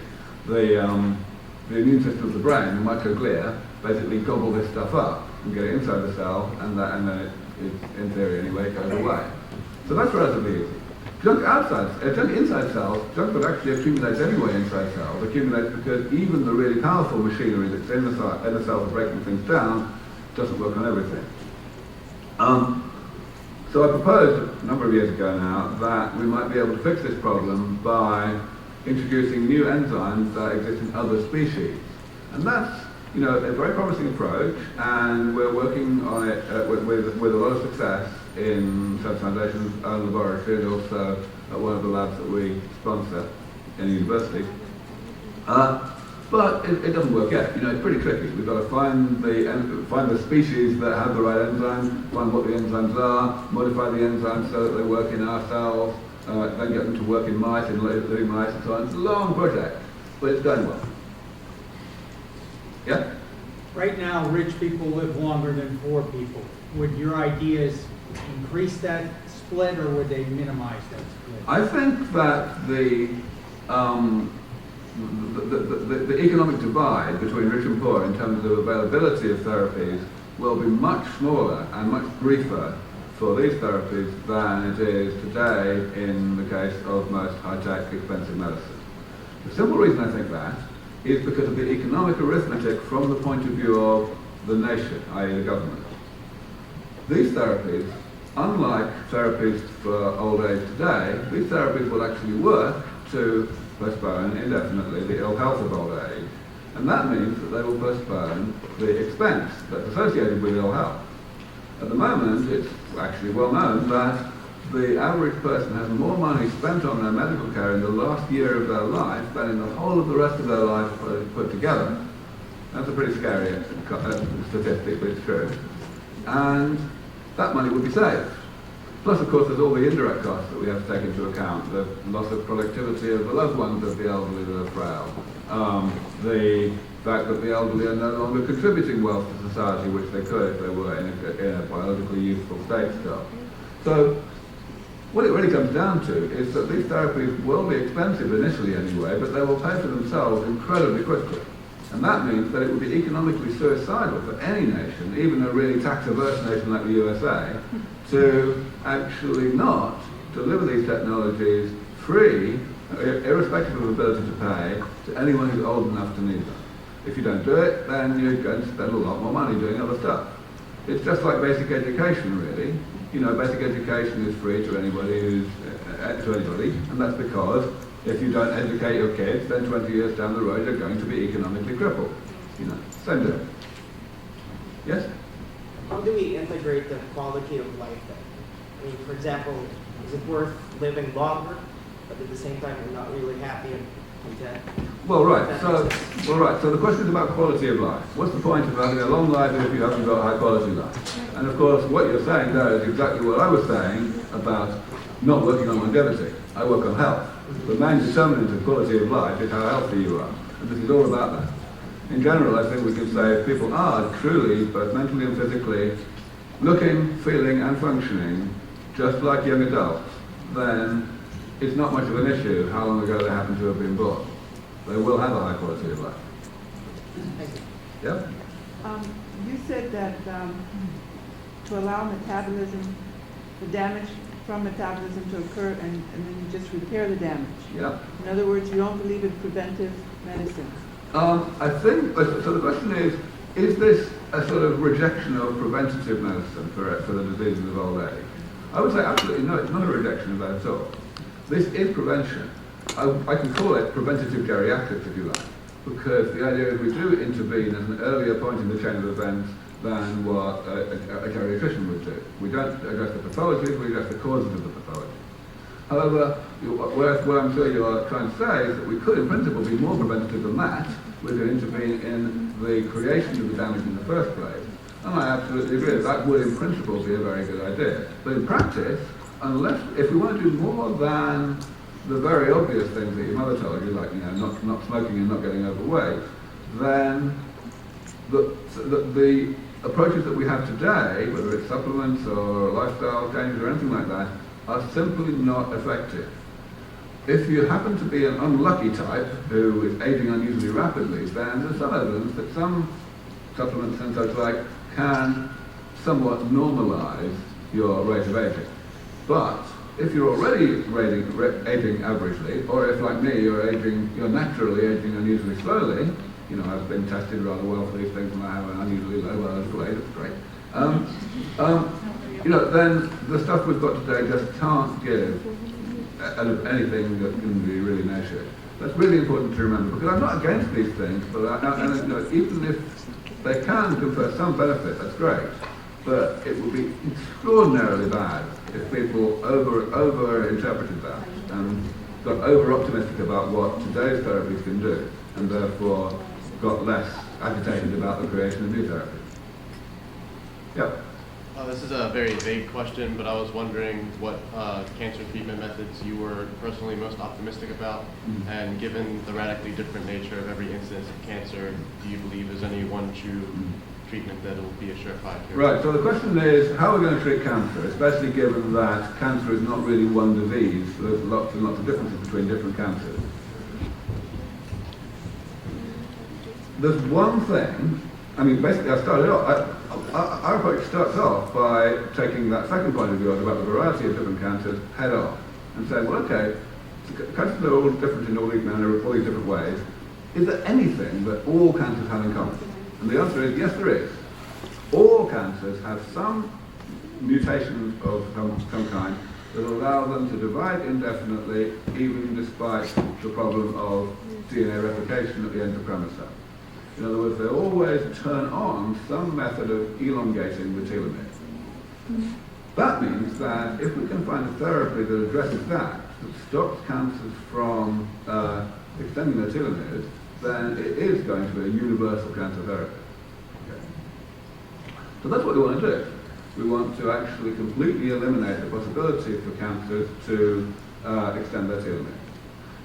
Speaker 1: The immune system of the brain, the microglia, basically gobble this stuff up and get it inside the cell, and then it, in theory anyway, goes away. So that's relatively easy. Junk inside cells, junk would actually accumulate anyway inside cells. Accumulates because even the really powerful machinery that's in the cell for breaking things down doesn't work on everything. So I proposed a number of years ago now that we might be able to fix this problem by introducing new enzymes that exist in other species. And that's a very promising approach, and we're working on it with a lot of success in South Foundation's own laboratory and also at one of the labs that we sponsor in the university. But it doesn't work yet. It's pretty tricky. We've got to find the species that have the right enzymes, find what the enzymes are, modify the enzymes so that they work in our cells, then get them to work in mice, in living mice, and so on. It's a long project, but it's going well. Yeah?
Speaker 4: Right now, rich people live longer than poor people. Would your ideas increase that split, or would they minimize that split?
Speaker 1: I think that the economic divide between rich and poor in terms of availability of therapies will be much smaller and much briefer for these therapies than it is today in the case of most high-tech, expensive medicine. The simple reason I think that is because of the economic arithmetic from the point of view of the nation, i.e. the government. These therapies, unlike therapies for old age today, these therapies will actually work to postpone indefinitely the ill health of old age. And that means that they will postpone the expense that's associated with ill health. At the moment, it's actually well known that the average person has more money spent on their medical care in the last year of their life than in the whole of the rest of their life put together. That's a pretty scary statistic, but it's true. And that money would be saved. Plus, of course, there's all the indirect costs that we have to take into account. The loss of productivity of the loved ones of the elderly that are frail. The fact that the elderly are no longer contributing wealth to society, which they could if they were in a biologically useful state still. So, what it really comes down to is that these therapies will be expensive initially anyway, but they will pay for themselves incredibly quickly. And that means that it would be economically suicidal for any nation, even a really tax-averse nation like the USA, to actually not deliver these technologies free, irrespective of ability to pay, to anyone who's old enough to need them. If you don't do it, then you're going to spend a lot more money doing other stuff. It's just like basic education, really. You know, basic education is free to anybody and that's because if you don't educate your kids, then 20 years down the road you're going to be economically crippled. You know, same deal. Yes?
Speaker 5: How do we integrate the quality of life then? I mean, for example, is it worth living longer, but at the same time you're not really happy and content?
Speaker 1: Well, right. So the question is about quality of life. What's the point of having a long life if you haven't got high quality life? And of course, what you're saying there is exactly what I was saying about not working on longevity. I work on health. The main determinant of quality of life is how healthy you are. And this is all about that. In general, I think we can say if people are truly, both mentally and physically, looking, feeling and functioning just like young adults, then it's not much of an issue how long ago they happen to have been born. They will have a high quality of life. Yep.
Speaker 6: You said that to allow metabolism, the damage from metabolism to occur and then you just repair the damage.
Speaker 1: Yep.
Speaker 6: In other words, you don't believe in preventive medicine.
Speaker 1: I think, so the question is this a sort of rejection of preventative medicine for the diseases of old age? I would say absolutely no, it's not a rejection of that at all. This is prevention. I can call it preventative geriatrics, if you like, because the idea is we do intervene at an earlier point in the chain of events than what a geriatrician would do. We don't address the pathology, we address the causes of the pathology. However, what I'm sure you're trying to say is that we could, in principle, be more preventative than that. We could intervene in the creation of the damage in the first place. And I absolutely agree. That would, in principle, be a very good idea. But in practice, if we want to do more than the very obvious things that your mother told you, like not smoking and not getting overweight, then the approaches that we have today, whether it's supplements or lifestyle changes or anything like that, are simply not effective. If you happen to be an unlucky type who is aging unusually rapidly, then there's some evidence that some supplements and such like can somewhat normalize your rate of aging. But if you're already aging averagely, or if like me you're naturally aging unusually slowly, I've been tested rather well for these things and I have an unusually low biological age, that's great. Then the stuff we've got today just can't give anything that can be really measured. That's really important to remember, because I'm not against these things, but even if they can confer some benefit, that's great. But it would be extraordinarily bad if people over-interpreted that and got over-optimistic about what today's therapies can do, and therefore got less agitated about the creation of new therapies. Yep.
Speaker 7: This is a very vague question, but I was wondering what cancer treatment methods you were personally most optimistic about, and given the radically different nature of every instance of cancer, do you believe there's any one true treatment that will be a surefire cure?
Speaker 1: Right, so the question is, how are we going to treat cancer, especially given that cancer is not really one disease, so there's lots and lots of differences between different cancers. There's one thing I mean, basically, our approach starts off by taking that second point of view about the variety of different cancers head on and saying, well, okay, cancers are all different in all these different ways. Is there anything that all cancers have in common? And the answer is yes, there is. All cancers have some mutation of some kind that allow them to divide indefinitely, even despite the problem of DNA replication at the interchromosome. In other words, they always turn on some method of elongating the telomere. That means that if we can find a therapy that addresses that stops cancers from extending their telomeres, then it is going to be a universal cancer therapy. Okay. So that's what we want to do. We want to actually completely eliminate the possibility for cancers to extend their telomeres.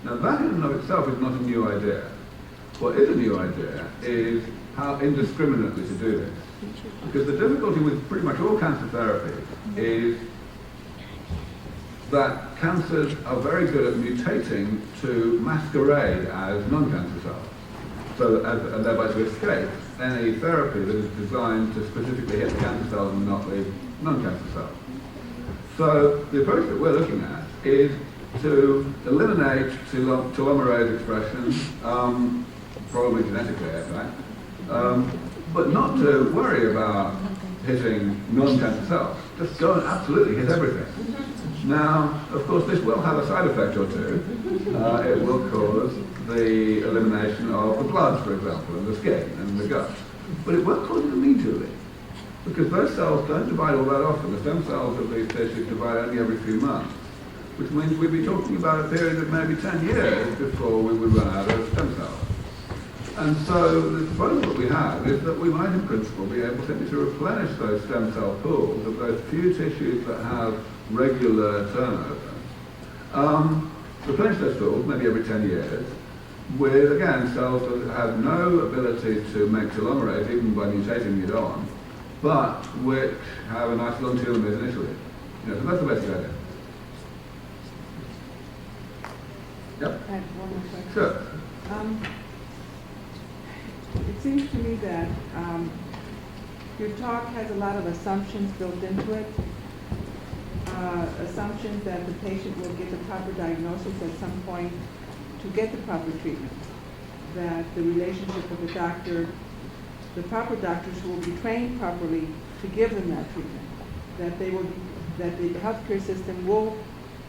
Speaker 1: Now that in and of itself is not a new idea. What is a new idea is how indiscriminately to do this. Because the difficulty with pretty much all cancer therapies is that cancers are very good at mutating to masquerade as non-cancer cells, and thereby to escape any therapy that is designed to specifically hit the cancer cells and not the non-cancer cells. So the approach that we're looking at is to eliminate telomerase expression, probably genetically in fact, but not to worry about hitting non-cancer cells. Just go and absolutely hit everything. Now, of course, this will have a side effect or two. It will cause the elimination of the blood, for example, and the skin and the gut. But it won't cause it immediately, because those cells don't divide all that often. The stem cells of these tissues divide only every few months, which means we'd be talking about a period of maybe 10 years before we would run out of stem cells. And so the proposal that we have is that we might in principle be able simply to replenish those stem cell pools of those few tissues that have regular turnover. Replenish those pools, maybe every 10 years, with, again, cells that have no ability to make telomerase, even by mutating it on, but which have a nice long telomere initially. So that's the basic idea. Yep.
Speaker 6: I have one more question.
Speaker 1: Sure.
Speaker 6: It seems to me that your talk has a lot of assumptions built into it. Assumptions that the patient will get the proper diagnosis at some point to get the proper treatment. That the relationship with the doctor, the proper doctors will be trained properly to give them that treatment. That the healthcare system will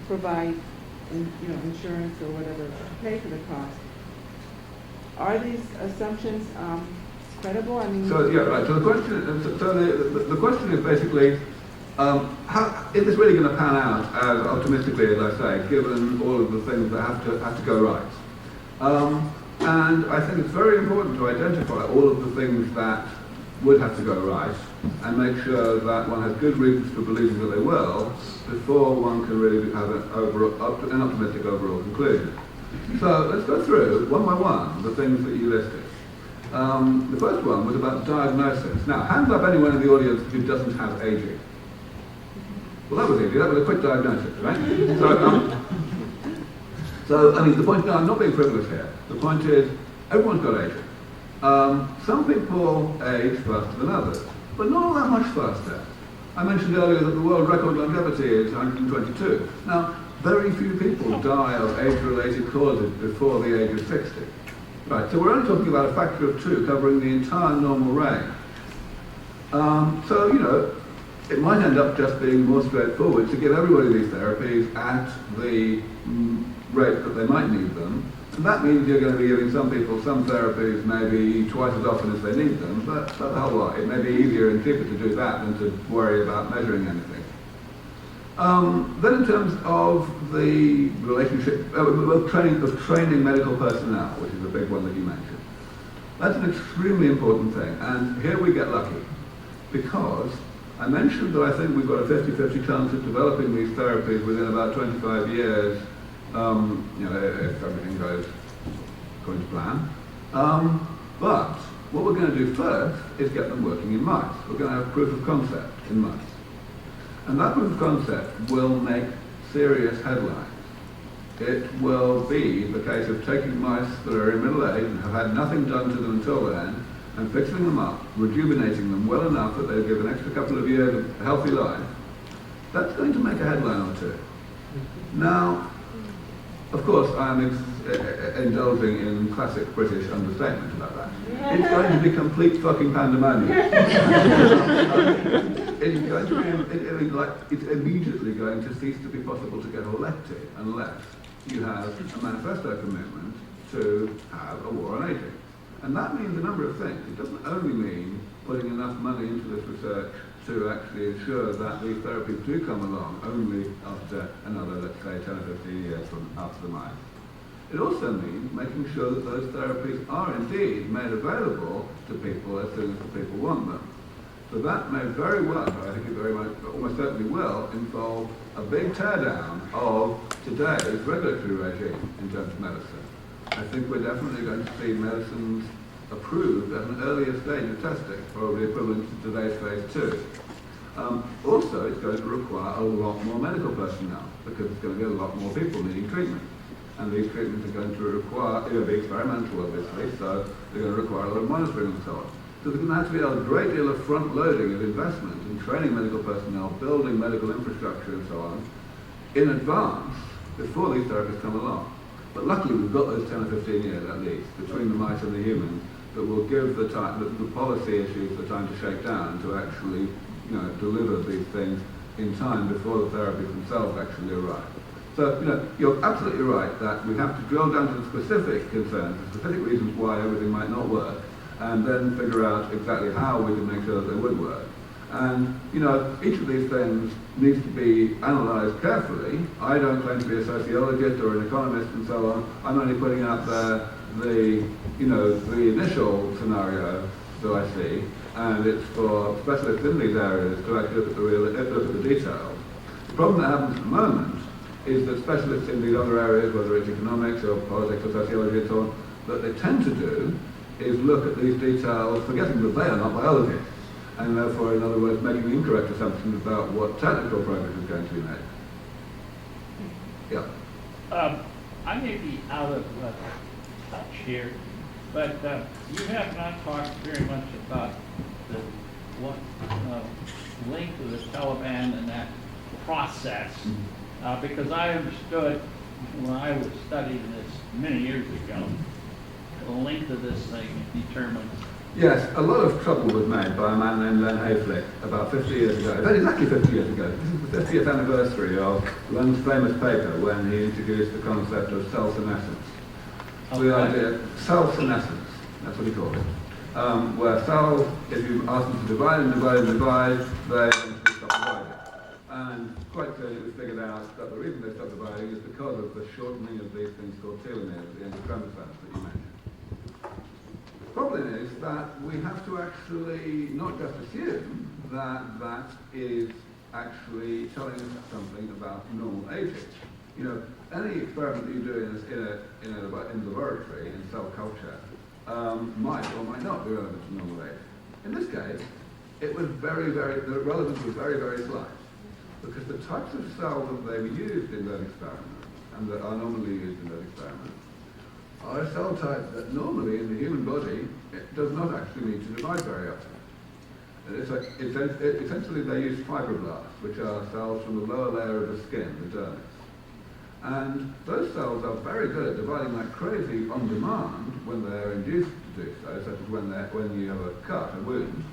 Speaker 6: provide, insurance or whatever to pay for the cost. Are these assumptions credible? I mean,
Speaker 1: So yeah, right. So the question is basically, how is this really going to pan out as optimistically as I say, given all of the things that have to go right? And I think it's very important to identify all of the things that would have to go right, and make sure that one has good reasons for believing that they will, before one can really have an optimistic overall conclusion. So let's go through one by one the things that you listed. The first one was about diagnosis. Now, hands up anyone in the audience who doesn't have aging. Well, that was easy. That was a quick diagnosis, right? So, I mean, the point, no, I'm not being frivolous here. The point is, everyone's got aging. Some people age faster than others, but not all that much faster. I mentioned earlier that the world record longevity is 122. Now, very few people die of age-related causes before the age of 60. Right, so we're only talking about a factor of 2 covering the entire normal range. So, it might end up just being more straightforward to give everybody these therapies at the rate that they might need them. And that means you're going to be giving some people some therapies maybe twice as often as they need them, but not the whole lot. It may be easier and cheaper to do that than to worry about measuring anything. Then in terms of the relationship, of training medical personnel, which is a big one that you mentioned. That's an extremely important thing, and here we get lucky, because I mentioned that I think we've got a 50-50 chance of developing these therapies within about 25 years, if everything goes according to plan. But what we're going to do first is get them working in mice. We're going to have proof of concept in mice. And that proof of concept will make serious headlines. It will be the case of taking mice that are in middle age and have had nothing done to them until then, and fixing them up, rejuvenating them well enough that they'll give an extra couple of years of a healthy life, that's going to make a headline or two. Now, of course, I'm indulging in classic British understatement about that. It's going to be complete fucking pandemonium. It's going to be, it's immediately going to cease to be possible to get elected unless you have a manifesto commitment to have a war on aging. And that means a number of things. It doesn't only mean putting enough money into this research to actually ensure that these therapies do come along only after another, let's say, 10 or 15 years from after the mine. It also means making sure that those therapies are indeed made available to people as soon as the people want them. So that may very well, I think it very much, almost certainly will, involve a big teardown of today's regulatory regime in terms of medicine. I think we're definitely going to see medicines approved at an earlier stage of testing, probably equivalent to today's phase 2. Also, it's going to require a lot more medical personnel because it's going to be a lot more people needing treatment. And these treatments are going to require, it'll be experimental obviously, so they're going to require a lot of monitoring and so on. So there's going to have to be a great deal of front-loading of investment in training medical personnel, building medical infrastructure and so on, in advance before these therapies come along. But luckily we've got those 10 or 15 years at least, between the mice and the humans, that will give the policy issues the time to shake down to actually, deliver these things in time before the therapies themselves actually arrive. So, you're absolutely right that we have to drill down to the specific concerns, the specific reasons why everything might not work, and then figure out exactly how we can make sure that they would work. And, each of these things needs to be analysed carefully. I don't claim to be a sociologist or an economist and so on. I'm only putting out there the initial scenario that I see, and it's for specialists in these areas to actually look at the details. The problem that happens at the moment is that specialists in these other areas, whether it's economics or politics or sociology and so on, that they tend to do is look at these details, forgetting that they are not biologists, and therefore, in other words, making incorrect assumptions about what technical progress is going to be made. Yeah.
Speaker 8: I may be out of touch here, but you have not talked very much about the link to the Taliban and that process, because I understood when I was studying this many years ago, the length of this thing determines.
Speaker 1: Yes, a lot of trouble was made by a man named Len Hayflick about 50 years ago. In fact, exactly 50 years ago. This is the 50th anniversary of Len's famous paper when he introduced the concept of cell-senescence. Okay. The idea, cell-senescence, that's what he called it. Where cells, if you ask them to divide and divide and divide, they eventually stop dividing. And quite clearly it was figured out that the reason they stop dividing is because of the shortening of these things called telomeres at the end of chromosomes that you mentioned. The problem is that we have to actually not just assume that that is actually telling us something about normal aging. Any experiment that you do in a laboratory in cell culture might or might not be relevant to normal age. In this case, it was the relevance was very, very slight, because the types of cells that they were used in those experiments and that are normally used in those experiments are a cell type that normally in the human body it does not actually need to divide very often. Essentially they use fibroblasts, which are cells from the lower layer of the skin, the dermis. And those cells are very good at dividing like crazy on demand when they're induced to do so, such as when you have a cut, a wound.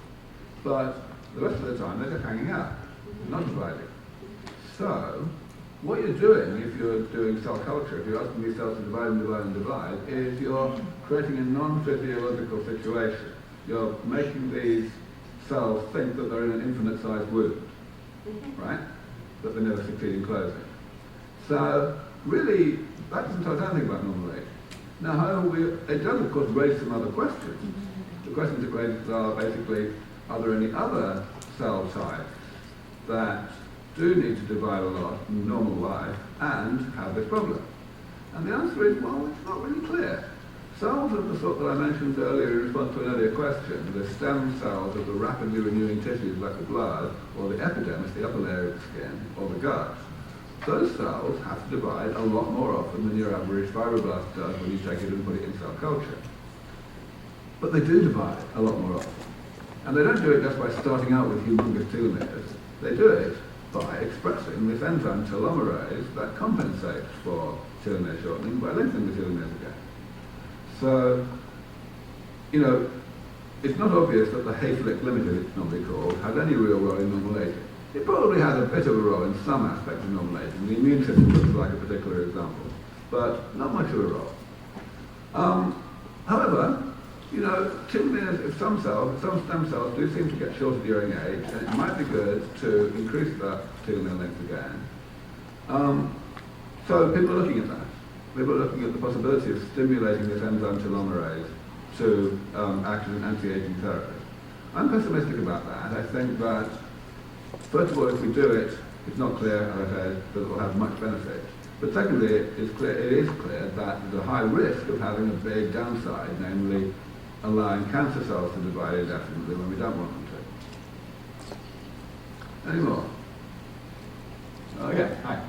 Speaker 1: But the rest of the time they're just hanging out, not dividing. So, what you're doing if you're doing cell culture, if you're asking these cells to divide and divide and divide, is you're creating a non-physiological situation. You're making these cells think that they're in an infinite-sized wound, right? That they never succeed in closing. So, really, that doesn't tell us anything about normal age. Now, however, it does, of course, raise some other questions. The questions it raises are basically, are there any other cell types that do need to divide a lot in normal life and have this problem? And the answer is, well, it's not really clear. Cells of the sort that I mentioned earlier in response to an earlier question, the stem cells of the rapidly renewing tissues like the blood, or the epidermis, the upper layer of the skin, or the gut, those cells have to divide a lot more often than your average fibroblast does when you take it and put it in cell culture. But they do divide a lot more often. And they don't do it just by starting out with humongous telomeres. They do it by expressing this enzyme telomerase that compensates for telomere shortening by lengthening the telomeres again. So, you know, it's not obvious that the Hayflick limiter, it's normally called, has any real role in normal aging. It probably has a bit of a role in some aspects of normal aging. The immune system looks like a particular example, but not much of a role. However, you know, telomeres, some stem cells do seem to get shorter during age, and it might be good to increase that telomere length again. So people are looking at that. People are looking at the possibility of stimulating this enzyme telomerase to act as an anti-aging therapy. I'm pessimistic about that. I think that, first of all, if we do it, it's not clear, as I said, that it will have much benefit. But secondly, it is clear that there's a high risk of having a big downside, namely allowing cancer cells to divide indefinitely when we don't want them to. Any more? Okay, hi.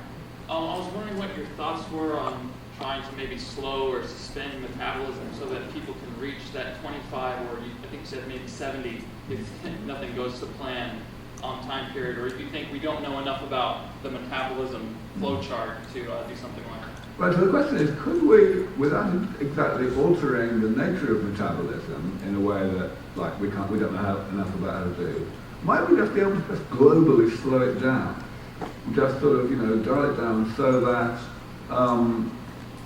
Speaker 9: I was wondering what your thoughts were on trying to maybe slow or suspend metabolism so that people can reach that 25 or I think you said maybe 70 if nothing goes to plan time period, or if you think we don't know enough about the metabolism flow chart to do something like that.
Speaker 1: Right, so the question is, could we, without exactly altering the nature of metabolism in a way that, like, we don't know enough about how to do, might we just be able to just globally slow it down? Just sort of, you know, dial it down so that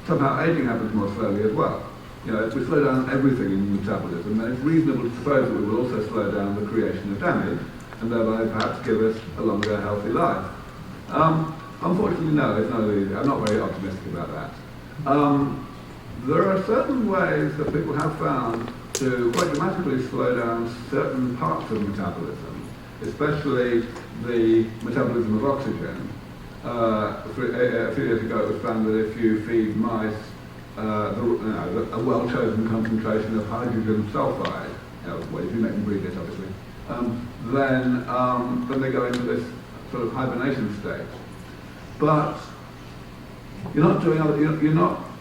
Speaker 1: somehow aging happens more slowly as well. You know, if we slow down everything in metabolism, then it's reasonable to suppose that we will also slow down the creation of damage, and thereby perhaps give us a longer, healthy life. Unfortunately, no, it's not easy. I'm not very optimistic about that. There are certain ways that people have found to quite dramatically slow down certain parts of metabolism, especially the metabolism of oxygen. A few years ago it was found that if you feed mice a well-chosen concentration of hydrogen sulfide, well, if you make them breathe it, obviously, then they go into this sort of hibernation state. But you're not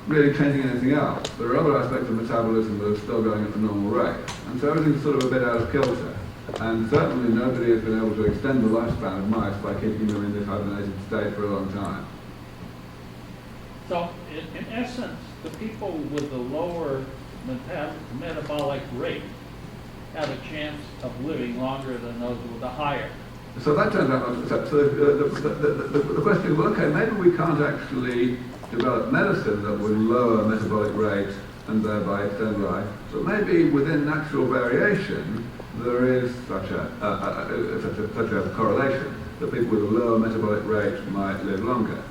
Speaker 1: really changing anything else. There are other aspects of metabolism that are still going at the normal rate, and so everything's sort of a bit out of kilter. And certainly nobody has been able to extend the lifespan of mice by keeping them in this hibernated state for a long time.
Speaker 8: So, in essence, the people with the lower metabolic rate have a chance of living longer than those with the higher.
Speaker 1: So that turns out, so the question is, well, okay, maybe we can't actually develop medicine that would lower metabolic rate and thereby extend life, but maybe within natural variation, there is such a correlation that people with a lower metabolic rate might live longer.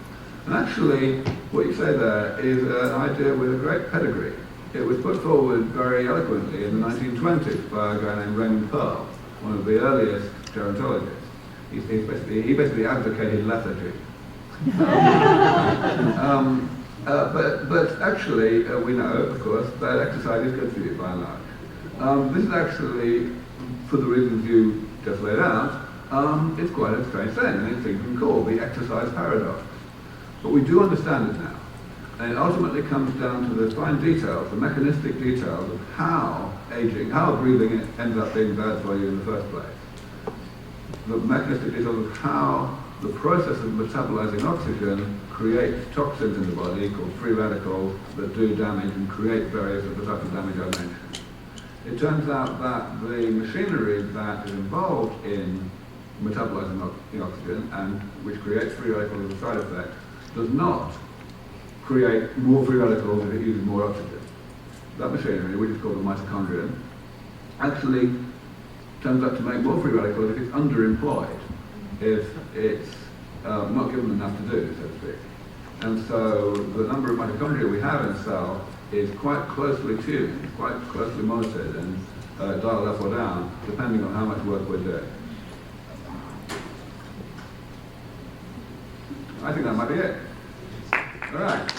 Speaker 1: And actually, what you say there is an idea with a great pedigree. It was put forward very eloquently in the 1920s by a guy named Raymond Pearl, one of the earliest gerontologists. He basically advocated lethargy. But actually, we know, of course, that exercise is good for you by and large. This is actually, for the reasons you just laid out, it's quite a strange thing, and it's something called the exercise paradox. But we do understand it now. And it ultimately comes down to the fine details, the mechanistic details of how breathing ends up being bad for you in the first place. The mechanistic details of how the process of metabolizing oxygen creates toxins in the body called free radicals that do damage and create various of the types of damage I mentioned. It turns out that the machinery that is involved in metabolizing the oxygen and which creates free radicals as a side effect does not create more free radicals if it uses more oxygen. That machinery, which is called the mitochondrion, actually turns out to make more free radicals if it's underemployed, if it's not given enough to do, so to speak. And so the number of mitochondria we have in a cell is quite closely tuned, quite closely monitored, and dialed up or down, depending on how much work we're doing. I think that might be it. All right.